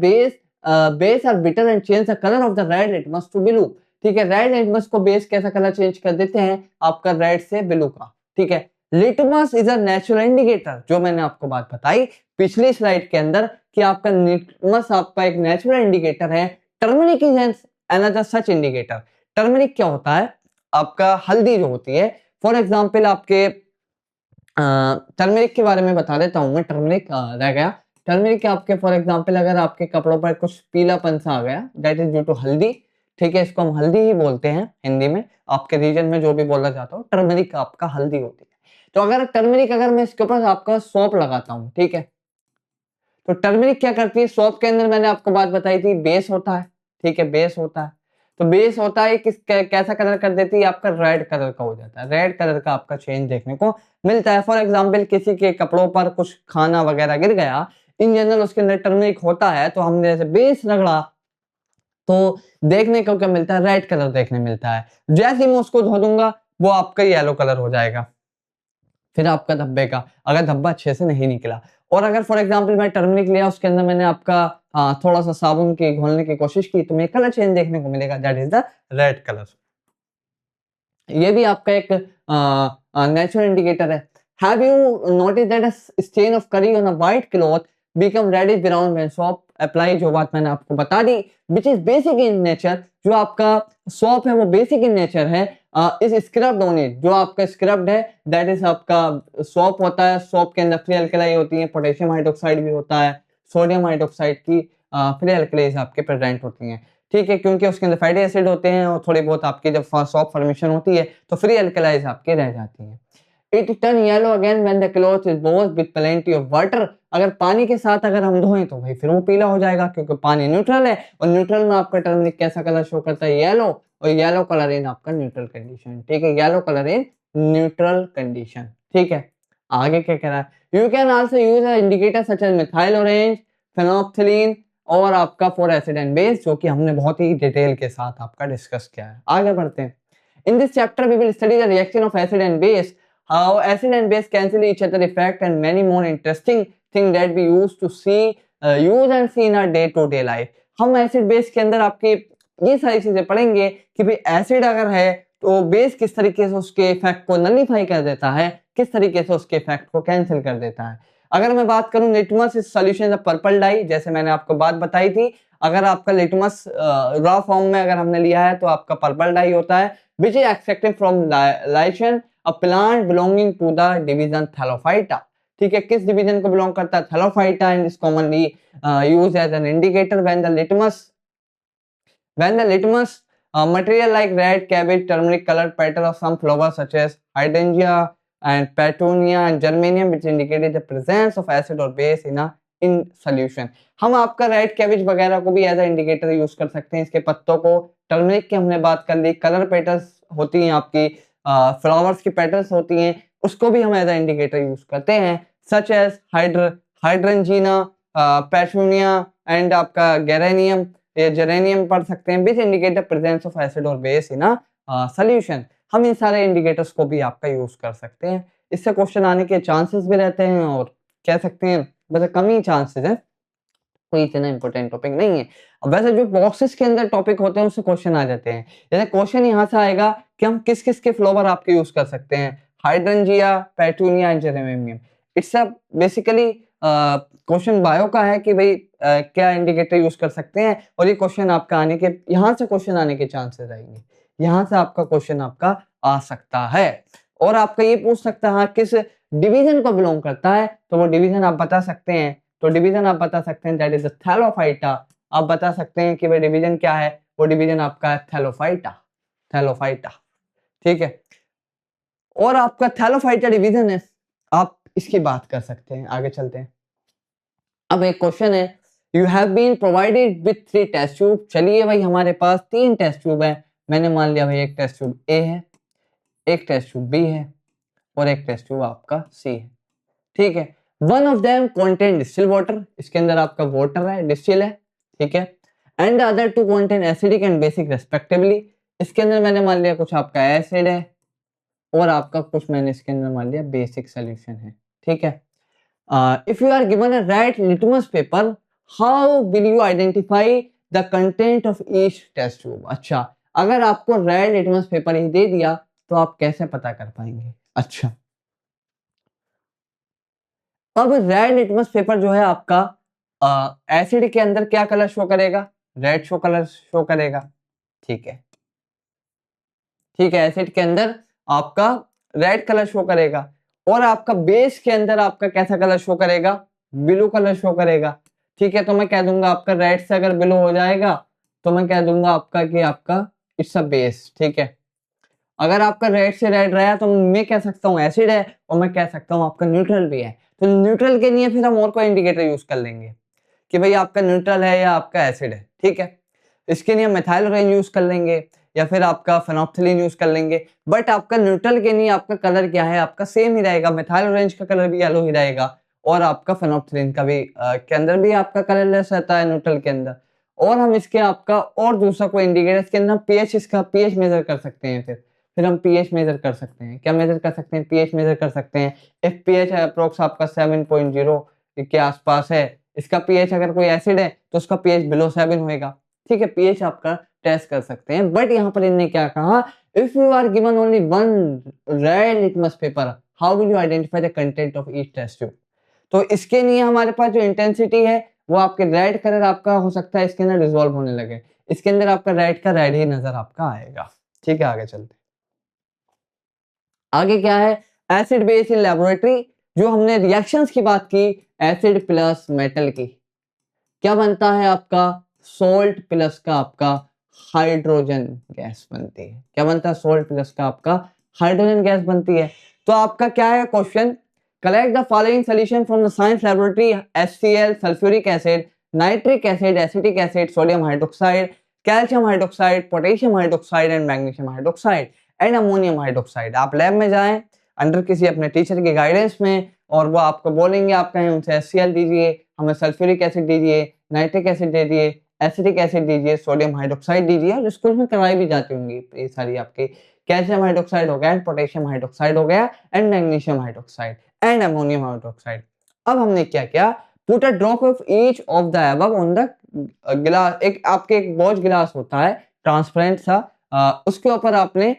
base are bitter and change the colour of the red litmus to blue, ठीक है। रेड लिटमस को बेस कैसा कलर चेंज कर देते हैं आपका, रेड से ब्लू का, ठीक है। Litmus is a natural indicator, जो मैंने आपको बात बताई पिछली स्लाइड के अंदर कि आपका लिटमस आपका एक नेचुरल इंडिकेटर है। Turmeric is another such indicator. Turmeric क्या होता है, आपका हल्दी जो होती है, फॉर एग्जांपल आपके टर्मरिक के बारे में बता देता हूं मैं, टर्मरिक रह गया। टर्मरिक आपके फॉर एग्जांपल अगर आपके कपड़ों पर कुछ पीलापन सा आ गया, दैट इज ड्यू टू हल्दी, ठीक है, इसको हम हल्दी ही बोलते हैं हिंदी में, आपके रीजन में जो भी बोला जाता हो, टर्मरिक आपका हल्दी होती है। तो अगर टर्मरिक अगर मैं इसके ऊपर आपका सौंफ लगाता हूँ, ठीक है, तो टर्मरिक क्या करती है, सौंफ के अंदर मैंने आपको बात बताई थी बेस होता है, ठीक है, बेस होता है। तो बेस होता है कैसा कलर कर देती है, आपका रेड कलर का हो जाता है, रेड कलर का आपका चेंज देखने को मिलता है। फॉर एग्जांपल किसी के कपड़ों पर कुछ खाना वगैरह गिर गया, इन जनरल उसके अंदर टर्मरिक होता है, तो हमने जैसे बेस रगड़ा तो देखने को क्या मिलता है, रेड कलर देखने मिलता है। जैसे ही मैं उसको धो दूंगा वो आपका येलो कलर हो जाएगा। फिर आपका धब्बे का, अगर धब्बा अच्छे से नहीं निकला, और अगर फॉर एग्जांपल मैं टर्मरिक लिया, उसके अंदर मैंने आपका थोड़ा सा साबुन की घोलने की कोशिश की, तो मेरे कलर चेंज देखने को मिलेगा, that is the red colour. ये भी आपका एक नेचुरल इंडिकेटर है। Have you notice that a stain of curry on a white cloth become reddish brown when soap apply, जो बात मैंने आपको बता दी, which is basic in nature. जो आपका सोप है वो बेसिक इन नेचर है, इज स्क्रब्ड ऑन इट, जो आपका स्क्रब्ड है, दैट इज आपका सोप होता है। सोप के अंदर फ्री अल्कलाई होती है, पोटेशियम हाइड्रोक्साइड भी होता है, सोडियम हाइड्रोक्साइड की फ्री अल्कलाइज आपके प्रेजेंट होती हैं, ठीक है, क्योंकि उसके अंदर फैटी एसिड होते हैं और थोड़ी बहुत आपकी जब सॉफ्ट फॉर्मेशन होती है तो फ्री अल्कलाइज आपके रह जाती हैं। It turn yellow again when the cloth is washed with plenty of water. अगर पानी के साथ अगर हम धोएं तो भाई फिर वो पीला हो जाएगा, क्योंकि पानी न्यूट्रल है, और न्यूट्रल में आपका टर्मरिक कैसा कलर शो करता है, येलो, और येलो कलर इन आपका न्यूट्रल कंडीशन, ठीक है, yellow colour in neutral condition, ठीक है। आगे क्या कह रहा है, you can also use a indicator such as methyl orange, phenolphthalein, और आपका फॉर एसिड एंड बेस, जो कि हमने बहुत ही डिटेल के साथ आपका डिस्कस किया है। आगे बढ़ते हैं। In this chapter we will study the reaction of acid and base, how acid and base cancel each other effect, and many more interesting thing that we used to use and see in our day to day life। हम एसिड बेस के अंदर आपके ये सारी चीजें पढ़ेंगे कि भाई एसिड अगर है तो बेस किस तरीके से उसके इफेक्ट को नलीफाई कर देता है, किस तरीके से उसके इफेक्ट को कैंसिल कर देता है। अगर मैं बात करूं litmus is solution of purple dye, जैसे मैंने आपको बात बताई थी, अगर आपका लिटमस रॉ फॉर्म में अगर हमने लिया है तो आपका पर्पल डाई होता है, which is extracted from lichen, a plant belonging to the division Thallophyta, ठीक है, किस डिवीजन को बिलोंग करता है, Thallophyta, and is commonly used as an indicator when the litmus material like red cabbage, turmeric colored petal of some flowers such as hydrangea and petunia and geranium, which indicated the presence of acid or base in solution. हम आपका रेड कैबेज वगैरह को भी एज अ इंडिकेटर यूज कर सकते हैं, इसके पत्तों को। टर्मरिक की हमने बात कर ली, कलर पेटल्स होती हैं आपकी, फ्लावर्स की पेटल्स होती हैं, उसको भी हम एज अ इंडिकेटर यूज करते हैं, सच एज हाइड्रेंजीना, पेटूनिया एंड आपका गेरेनियम, ये जेरेनियम पढ़ सकते हैं, which indicate the presence of acid और बेस इन सॉल्यूशन। हम इन सारे इंडिकेटर्स को भी आपका यूज कर सकते हैं, इससे क्वेश्चन आने के चांसेस भी रहते हैं, और कह सकते हैं वैसे कम ही चांसेस है, कोई इतना इंपॉर्टेंट टॉपिक नहीं है। अब वैसे जो बॉक्सेस के अंदर टॉपिक होते हैं उससे क्वेश्चन आ जाते हैं, जैसे क्वेश्चन यहाँ से आएगा कि हम किस किस के फ्लावर आपके यूज कर सकते हैं, hydrangea, petunia and geranium. It's a basically question bio का है कि भाई क्या इंडिकेटर यूज कर सकते हैं, और ये क्वेश्चन आपका आने के, यहाँ से क्वेश्चन आने के चांसेस आएंगे, यहाँ से आपका क्वेश्चन आपका आ सकता है। और आपका ये पूछ सकता है किस डिवीजन को बिलोंग करता है, तो वो डिवीजन आप बता सकते हैं, तो डिवीजन आप बता सकते हैं दैट इज थैलोफाइटा। आप बता सकते हैं कि भाई डिवीजन क्या है, वो डिवीजन आपका है थैलोफाइटा, थैलोफाइटा, ठीक है। और आपका थैलोफाइटा डिवीजन है, आप इसकी बात कर सकते हैं। आगे चलते हैं। अब एक क्वेश्चन है, you have been provided with 3 test tube. चलिए भाई हमारे पास 3 टेस्ट ट्यूब है, मैंने मान लिया भाई एक टेस्ट ट्यूब ए है, एक टेस्ट ट्यूब बी है, और एक टेस्ट ट्यूब आपका सी है, ठीक है। One of them contain distil water, इसके अंदर आपका वाटर है, डिस्टिल है, ठीक है। And the other two contain acidic and basic respectively, इसके अंदर मैंने मान लिया कुछ आपका एसिड है, और आपका कुछ मैंने इसके अंदर मान लिया बेसिक सोल्यूशन है, ठीक है। If you are given a red litmus paper, how will you identify the content of each test tube. अच्छा, अगर आपको रेड लिटमस पेपर ही दे दिया तो आप कैसे पता कर पाएंगे। अच्छा, अब रेड लिटमस पेपर जो है आपका एसिड के अंदर क्या कलर शो करेगा, रेड शो कलर शो करेगा, ठीक है, ठीक है। एसिड के अंदर आपका रेड कलर शो करेगा, और आपका बेस के अंदर आपका कैसा कलर शो करेगा, ब्लू कलर शो करेगा, ठीक है। तो मैं कह दूंगा आपका रेड से अगर ब्लू हो जाएगा तो मैं कह दूंगा आपका कि आपका इट्स अ बेस, ठीक है। अगर आपका रेड से रेड रहा तो मैं कह सकता हूँ एसिड है, और मैं कह सकता हूँ आपका न्यूट्रल भी है। तो न्यूट्रल के लिए फिर हम और कोई इंडिकेटर यूज कर लेंगे कि भाई आपका न्यूट्रल है या आपका एसिड है, ठीक है। इसके लिए हम मेथाइल ऑरेंज यूज कर लेंगे, या फिर आपका फेनोप्थिलीन यूज कर लेंगे। बट आपका न्यूट्रल के लिए आपका कलर क्या है, आपका सेम ही रहेगा, मेथाइल ऑरेंज का कलर भी येलो ही रहेगा, और आपका फेनोप्थिलीन का भी के अंदर भी आपका कलरलेस रहता है न्यूट्रल के अंदर। और हम इसके आपका और दूसरा कोई इंडिकेटर, इसके अंदर पीएच, इसका पीएच मेजर कर सकते हैं। फिर हम पीएच मेजर कर सकते हैं, क्या मेजर कर सकते हैं, पीएच मेजर कर सकते हैं। इफ पीएच अप्रोक्स आपका 7.0 के आसपास है, इसका पीएच अगर कोई एसिड है तो उसका पीएच बिलो 7 होएगा, ठीक है। पीएच आपका टेस्ट कर सकते हैं। बट यहाँ पर इन्होंने क्या कहा, if you are given only one red litmus paper, how will you identify the content of each test tube. तो इसके लिए हमारे पास जो इंटेंसिटी है वो आपके रेड कलर आपका हो सकता है इसके अंदर डिसॉल्व होने लगे, इसके अंदर आपका रेड का रेड ही नजर आपका आएगा, ठीक है। आगे चलते, आगे क्या है, एसिड बेस इन लेबोरेटरी। जो हमने रिएक्शंस की बात की, एसिड प्लस मेटल की, क्या बनता है आपका, सोल्ट प्लस का आपका हाइड्रोजन गैस बनती है। क्या बनता है, सोल्ट प्लस का आपका हाइड्रोजन गैस बनती है। तो आपका क्या है question, collect the following solution from the science laboratory, HCl, sulphuric acid, nitric acid, acetic acid, sodium hydroxide, calcium hydroxide, potassium hydroxide and magnesium hydroxide and ammonium hydroxide. आप लैब में जाएं अंडर किसी अपने टीचर के गाइडेंस में, और वो आपको बोलेंगे, आप कहें उनसे HCl दीजिए, हमें सल्फ्यूरिक एसिड दीजिए, नाइट्रिक एसिड दीजिए, एसिटिक एसिड दीजिए, सोडियम हाइड्रोक्साइड दीजिए। और स्कूल में करवाई भी जाती होंगी ये सारी आपकी, कैल्शियम हाइड्रोक्साइड हो गया, पोटेशियम हाइड्रोक्साइड हो गया, and magnesium hydroxide and ammonium hydroxide. अब हमने क्या किया, put a drop of each of the above on the गिलास। एक आपके एक वॉच गिलास होता है ट्रांसपेरेंट सा, उसके ऊपर आपने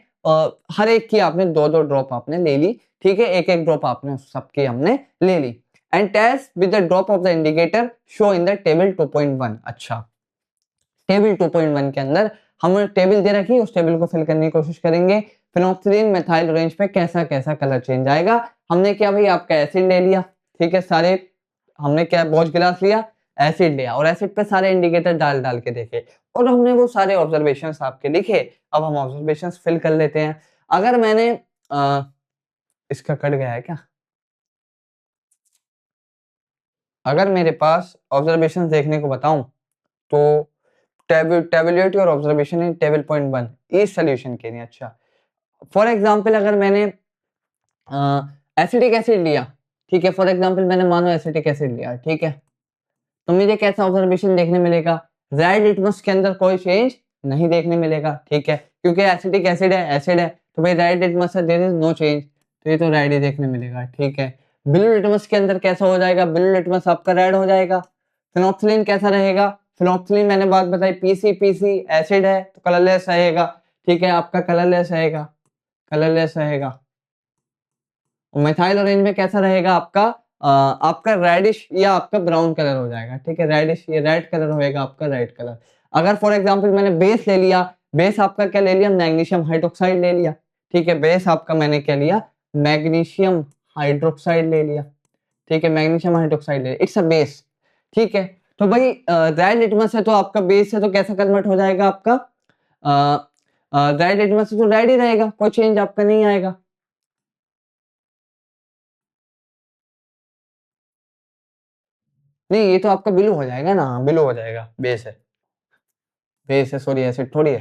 हर एक की आपने 2-2 ड्रॉप आपने ले ली, ठीक है। एक एक ड्रॉप आपने सबकी हमने ले ली, and test with the drop of the indicator show in the table 2.1। अच्छा, टेबल 2.1 के अंदर हम टेबल दे रखी, उस टेबल को फिल करने की कोशिश करेंगे। फेनोक्सिलिन मेथाइल ऑरेंज पे कैसा कैसा कलर चेंज आएगा। हमने क्या भाई आपका एसिड ले लिया, ठीक है, सारे हमने क्या बोझ गिलास लिया, एसिड लिया और एसिड पे सारे इंडिकेटर डाल डाल के देखे और हमने वो सारे ऑब्जर्वेशंस आपके लिखे। अब हम ऑब्जर्वेशंस फिल कर लेते हैं। अगर मैंने इसका कट गया है क्या? अगर मेरे पास ऑब्जर्वेशंस देखने को बताऊं तो tablet your observation in table point 1 इस सॉल्यूशन के लिए। अच्छा, फॉर एग्जांपल अगर मैंने एसिटिक एसिड लिया, ठीक है, फॉर एग्जांपल मैंने मानो एसिटिक एसिड लिया, ठीक है, तो मुझे कैसा ऑब्जर्वेशन देखने मिलेगा? रेड लिटमस के अंदर कोई चेंज नहीं देखने मिलेगा, ठीक है, क्योंकि एसिटिक एसिड है, एसिड है, तो भाई रेड लिटमस है, देयर इज नो चेंज, तो ये तो रेड ही देखने मिलेगा, ठीक है। ब्लू लिटमस के अंदर कैसा हो जाएगा? ब्लू लिटमस आपका रेड हो जाएगा। फिनोक्सिलिन कैसा रहेगा? फिनोक्सिलिन मैंने बात बताई, पीसी पीसी एसिड है तो कलरलेस रहेगा, ठीक है, आपका कलरलेस रहेगा, कलरलेस रहेगा। मिथाइल ऑरेंज में कैसा रहेगा आपका? आपका रेडिश या आपका ब्राउन कलर हो जाएगा, ठीक है, रेडिश, ये रेड कलर होएगा आपका, रेड कलर। अगर फॉर एग्जांपल मैंने बेस ले लिया, बेस आपका क्या ले लिया? मैग्नीशियम हाइड्रोक्साइड ले लिया, ठीक है, बेस आपका मैंने क्या लिया? मैग्नीशियम हाइड्रोक्साइड ले लिया, ठीक है, मैग्नीशियम हाइड्रोक्साइड ले लिया, इट्स अ बेस, ठीक है। तो भाई रेड लिटमस है तो आपका बेस है तो कैसा कन्वर्ट हो जाएगा आपका? रेड लिटमस है तो रेड ही रहेगा, कोई चेंज आपका नहीं आएगा। नहीं, ये तो आपका ब्लू हो जाएगा ना, ब्लू हो जाएगा, बेस है, बेस है, सॉरी एसिड थोड़ी है,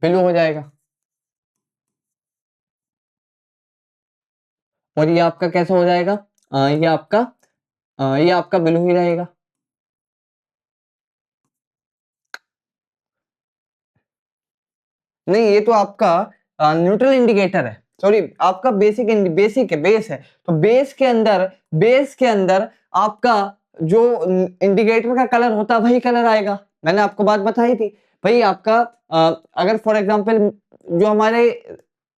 ब्लू हो जाएगा। और ये आपका कैसा हो जाएगा? ये आपका ब्लू ही रहेगा। नहीं, ये तो आपका न्यूट्रल इंडिकेटर है, सॉरी आपका बेसिक है, बेस है, तो बेस के अंदर आपका जो इंडिकेटर का कलर होता है वही कलर आएगा। मैंने आपको बात बताई थी भाई, आपका अगर फॉर एग्जांपल जो हमारे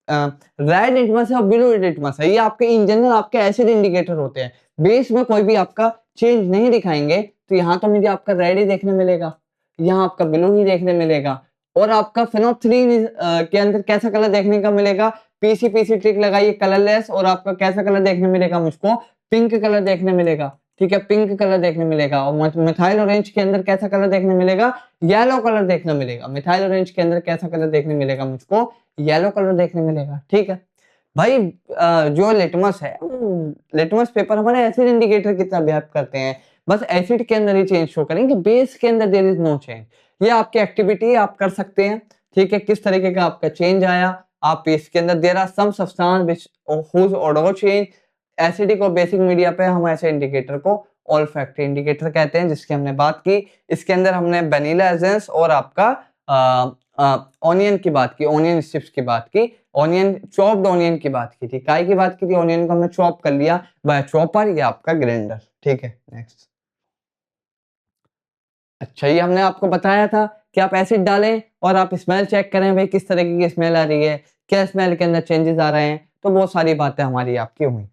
रेड लिटमस है और ब्लू लिटमस है, ये आपके इन जनरल आपके एसिड इंडिकेटर होते हैं, बेस में कोई भी आपका चेंज नहीं दिखाएंगे, तो यहाँ तो मुझे आपका रेड ही देखने मिलेगा, यहाँ आपका ब्लू ही देखने मिलेगा। और आपका फिनोल्फ्थालीन के अंदर कैसा कलर देखने का मिलेगा? पीसी पीसी ट्रिक लगाइए, कलरलेस, और आपका कैसा कलर देखने मिलेगा मुझको? पिंक कलर देखने मिलेगा, ठीक है, पिंक कलर देखने मिलेगा। और मिथाइल ऑरेंज के अंदर कैसा कलर देखने मिलेगा? येलो कलर देखने मिलेगा। मिथाइल ऑरेंज के अंदर कैसा कलर देखने मिलेगा मुझको? येलो कलर देखने मिलेगा, ठीक है भाई। जो लिटमस है, लिटमस पेपर हमारे एसिड इंडिकेटर की तरह बिहेव करते हैं, बस एसिड के अंदर ही चेंज शो करेंगे, बेस के अंदर देयर इज नो चेंज। ये आपकी एक्टिविटी आप कर सकते हैं, ठीक है, किस तरीके का आपका चेंज आया। आप इसके अंदर there are some substance which whose odour change. Acidic और बेसिक मीडिया पे हम ऐसे इंडिकेटर को ऑल्फैक्टरी इंडिकेटर कहते हैं, जिसकी हमने बात की। इसके अंदर हमने वैनिला एसेंस और आपका ऑनियन की बात की, ऑनियन स्ट्रिप्स की बात की, ऑनियन चॉप्ड ऑनियन की बात की थी, काय की बात की थी? ऑनियन को हमने चॉप कर लिया बाय चॉपर या आपका ग्राइंडर, ठीक है। नेक्स्ट, अच्छा, ये हमने आपको बताया था कि आप एसिड डालें और आप स्मेल चेक करें, भाई किस तरीके की स्मेल आ रही है, क्या स्मेल के अंदर चेंजेस आ रहे हैं, तो बहुत सारी बातें हमारी आपकी हुई।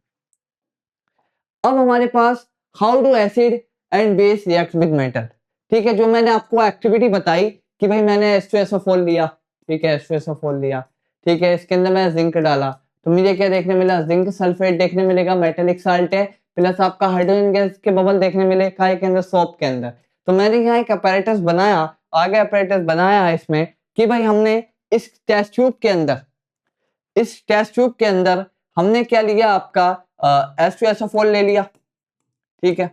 अब हमारे पास how do acid and base react with metal, ठीक है, जो मैंने आपको एक्टिविटी बताई कि भाई मैंने H2SO4 लिया, ठीक है, H2SO4 लिया, ठीक है, इसके अंदर मैंने जिंक डाला, तो मुझे क्या देखने मिला? जिंक सल्फेट देखने मिलेगा, मेटेलिक साल्ट है, प्लस आपका हाइड्रोजन गैस के बबल देखने मिले काय के अंदर? सोप के अंदर। तो मैंने यहाँ एक अपैरेटस बनाया, आगे अपैरेटस बनाया है इसमें कि भाई हमने इस टेस्ट ट्यूब के अंदर, इस टेस्ट ट्यूब के अंदर हमने क्या लिया? आपका H2SO4 ले लिया, ठीक है,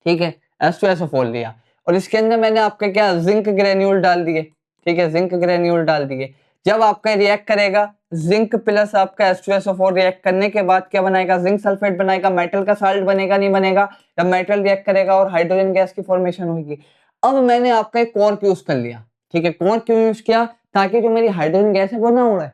ठीक है, H2SO4 लिया और इसके अंदर मैंने आपका क्या? जिंक ग्रेन्यूल डाल दिए, ठीक है, जिंक ग्रेन्यूल डाल दिए। जब आपका रिएक्ट करेगा, जिंक प्लस आपका H2SO4 रिएक्ट करने के बाद क्या बनाएगा? जिंक सल्फेट बनाएगा, मेटल का साल्ट बनेगा, नहीं बनेगा? जब मेटल रिएक्ट करेगा और हाइड्रोजन गैस की फॉर्मेशन होगी। अब मैंने आपका एक कॉर्क यूज कर लिया, ठीक है, कॉर्क क्यों यूज किया? ताकि जो मेरी हाइड्रोजन गैस है वो ना उड़े,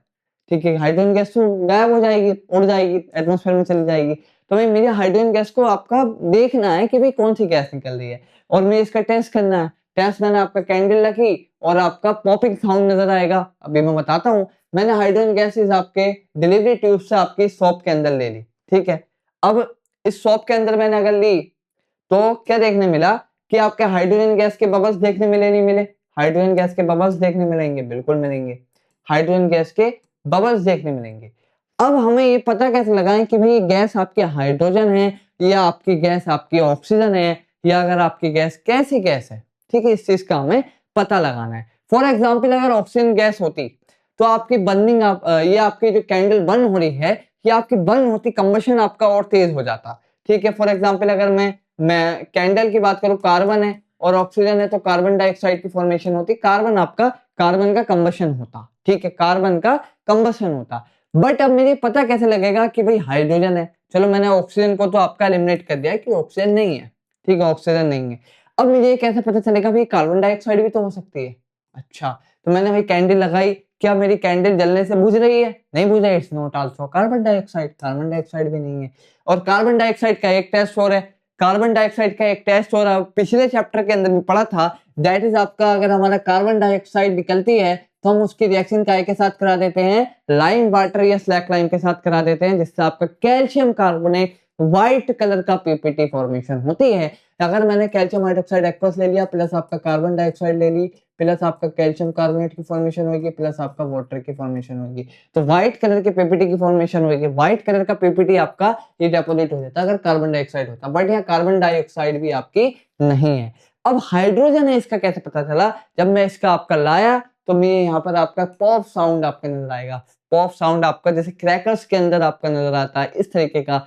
ठीक है, हाइड्रोजन गैस तो गायब हो जाएगी, उड़ जाएगी, एटमॉस्फेयर में चली जाएगी। तो भाई मुझे हाइड्रोजन गैस को आपका देखना है कि भाई कौन सी गैस निकल रही है और मुझे इसका टेस्ट करना है। टेस्ट मैंने आपका कैंडल रखी और आपका पॉपिंग साउंड नजर आएगा। अभी मैं बताता हूँ, मैंने हाइड्रोजन गैसेस आपके डिलीवरी ट्यूब से आपकी सॉप के अंदर ले ली, ठीक है। अब इस सॉप के अंदर मैंने अगर ली तो क्या देखने मिला कि आपके हाइड्रोजन गैस के बबल्स देखने मिले, नहीं मिले? हाइड्रोजन गैस के बबल्स देखने मिलेंगे, बिल्कुल मिलेंगे, हाइड्रोजन गैस के बबल्स देखने मिलेंगे। अब हमें ये पता कैसे लगाएं कि भाई गैस आपकी हाइड्रोजन है या आपकी गैस आपकी ऑक्सीजन है या अगर आपकी गैस कैसी गैस है, ठीक है, इस चीज का हमें पता लगाना है। फॉर एग्जाम्पल अगर ऑक्सीजन गैस होती तो आपकी बर्निंग ये आपकी जो कैंडल बर्न हो रही है ये आपकी बर्न होती, कंबशन आपका और तेज हो जाता, ठीक है। फॉर एग्जाम्पल अगर मैं कैंडल की बात करूं, कार्बन है और ऑक्सीजन है तो कार्बन डाइऑक्साइड की फॉर्मेशन होती, कार्बन का कंबशन होता, ठीक है, कार्बन का कंबशन होता। बट अब मुझे पता कैसे लगेगा कि भाई हाइड्रोजन है, चलो मैंने ऑक्सीजन को तो आपका एलिमिनेट कर दिया है कि ऑक्सीजन नहीं है, ठीक है, ऑक्सीजन नहीं है। अब मुझे ये कैसे पता चलेगा भाई कार्बन डाइऑक्साइड भी तो हो सकती है। अच्छा, तो मैंने भाई कैंडल लगाई, क्या मेरी कैंडल जलने से बुझ रही है? नहीं बुझ रही, it's not also carbon dioxide, carbon dioxide भी नहीं है। और कार्बन डाइऑक्साइड का एक टेस्ट और है, कार्बन डाइऑक्साइड का एक टेस्ट और पिछले चैप्टर के अंदर भी पढ़ा था, दैट इज आपका अगर हमारा कार्बन डाइऑक्साइड निकलती है तो हम उसकी रिएक्शन काय के साथ करा देते हैं, लाइम वाटर या स्लैक लाइम के साथ करा देते हैं, जिससे आपका कैल्शियम कार्बोनेट व्हाइट कलर का पीपीटी फॉर्मेशन होती है। अगर मैंने कैल्शियम हाइड्रोक्साइड एक्वस ले लिया प्लस आपका कार्बन डाइऑक्साइड ले ली प्लस आपका कैल्शियम कार्बोनेट की फॉर्मेशन होगी प्लस आपका वाटर की फॉर्मेशन होगी, तो व्हाइट कलर के पीपीटी की फॉर्मेशन होगी। व्हाइट कलर का पीपीटी आपका ये डिपोजिट हो जाता अगर कार्बन डाइऑक्साइड होता, बट यहाँ कार्बन डाइऑक्साइड भी आपकी नहीं है। अब हाइड्रोजन है, इसका कैसे पता चला? जब मैं इसका आपका लाया तो मैं यहाँ पर आपका पॉप साउंड आपका नजर आएगा, पॉप साउंड आपका जैसे क्रैकर्स के अंदर आपका नजर आता है, इस तरीके का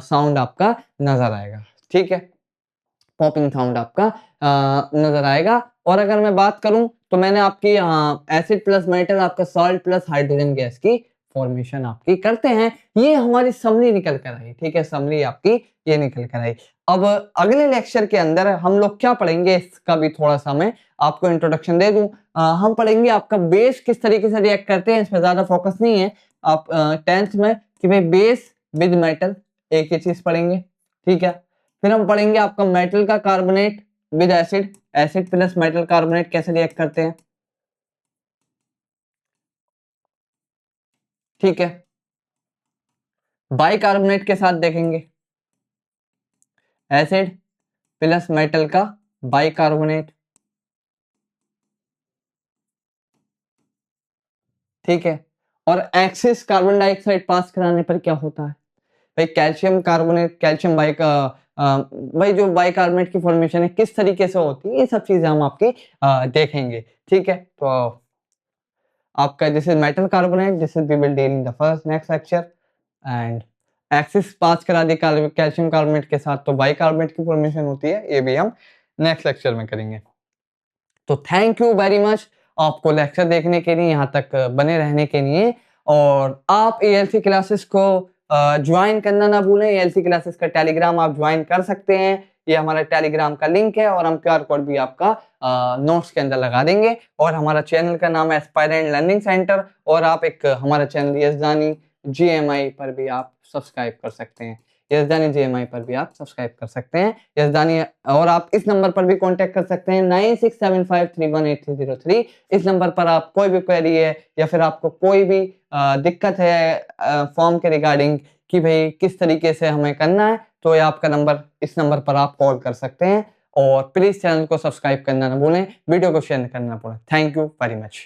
साउंड आपका नजर आएगा, ठीक है, पॉपिंग साउंड आपका नजर आएगा। और अगर मैं बात करूं तो मैंने आपकी एसिड प्लस मेटल आपका सॉल्ट प्लस हाइड्रोजन गैस की फॉर्मेशन आपकी करते हैं, ये हमारी समरी निकल कर आई, ठीक है, समरी आपकी ये निकल कर आई। अब अगले लेक्चर के अंदर हम लोग क्या पढ़ेंगे, इसका भी थोड़ा सा मैं आपको इंट्रोडक्शन दे दूं। हम पढ़ेंगे आपका बेस किस तरीके से रिएक्ट करते हैं, इसमें ज्यादा फोकस नहीं है आप 10th में कि भाई बेस विद मेटल एक ही चीज पढ़ेंगे, ठीक है। फिर हम पढ़ेंगे आपका मेटल का carbonate with acid, acid plus metal carbonate कैसे रिएक्ट करते हैं, ठीक है। बाइकार्बोनेट के साथ देखेंगे एसिड प्लस मेटल का बाइकार्बोनेट, ठीक है। और एक्सिस कार्बन डाइऑक्साइड पास कराने पर क्या होता है भाई, कैल्शियम कार्बोनेट, कैल्शियम बाइक भाई जो बाइकार्बोनेट की फॉर्मेशन है किस तरीके से होती है, ये सब चीजें हम आपकी देखेंगे, ठीक है। तो आपका this is metal carbonate, this is we will deal in the first next lecture. And excess pass करा दी कैल्शियम कार्बोनेट के साथ तो बाइकार्बोनेट की फॉर्मेशन होती है, ये भी हम नेक्स्ट लेक्चर में करेंगे। तो थैंक यू वेरी मच आपको लेक्चर देखने के लिए, यहाँ तक बने रहने के लिए। और आप एएलसी क्लासेस को ज्वाइन करना ना भूलें, एएलसी क्लासेस का टेलीग्राम आप ज्वाइन कर सकते हैं, ये हमारा टेलीग्राम का लिंक है और हम क्यूआर कोड भी आपका नोट्स के अंदर लगा देंगे। और हमारा चैनल का नाम है एस्पायरेंट लर्निंग सेंटर, और आप एक हमारा चैनल यजदानी जीएमआई पर भी आप सब्सक्राइब कर सकते हैं, यजदानी जीएमआई पर भी आप सब्सक्राइब कर सकते हैं यजदानी। और आप इस नंबर पर भी कांटेक्ट कर सकते हैं 9675318303, इस नंबर पर आप कोई भी क्वेरी है या फिर आपको कोई भी दिक्कत है फॉर्म के रिगार्डिंग कि भाई किस तरीके से हमें करना है, तो ये आपका नंबर, इस नंबर पर आप कॉल कर सकते हैं। और प्लीज चैनल को सब्सक्राइब करना ना भूलें, वीडियो को शेयर करना ना भूलें। Thank you very much.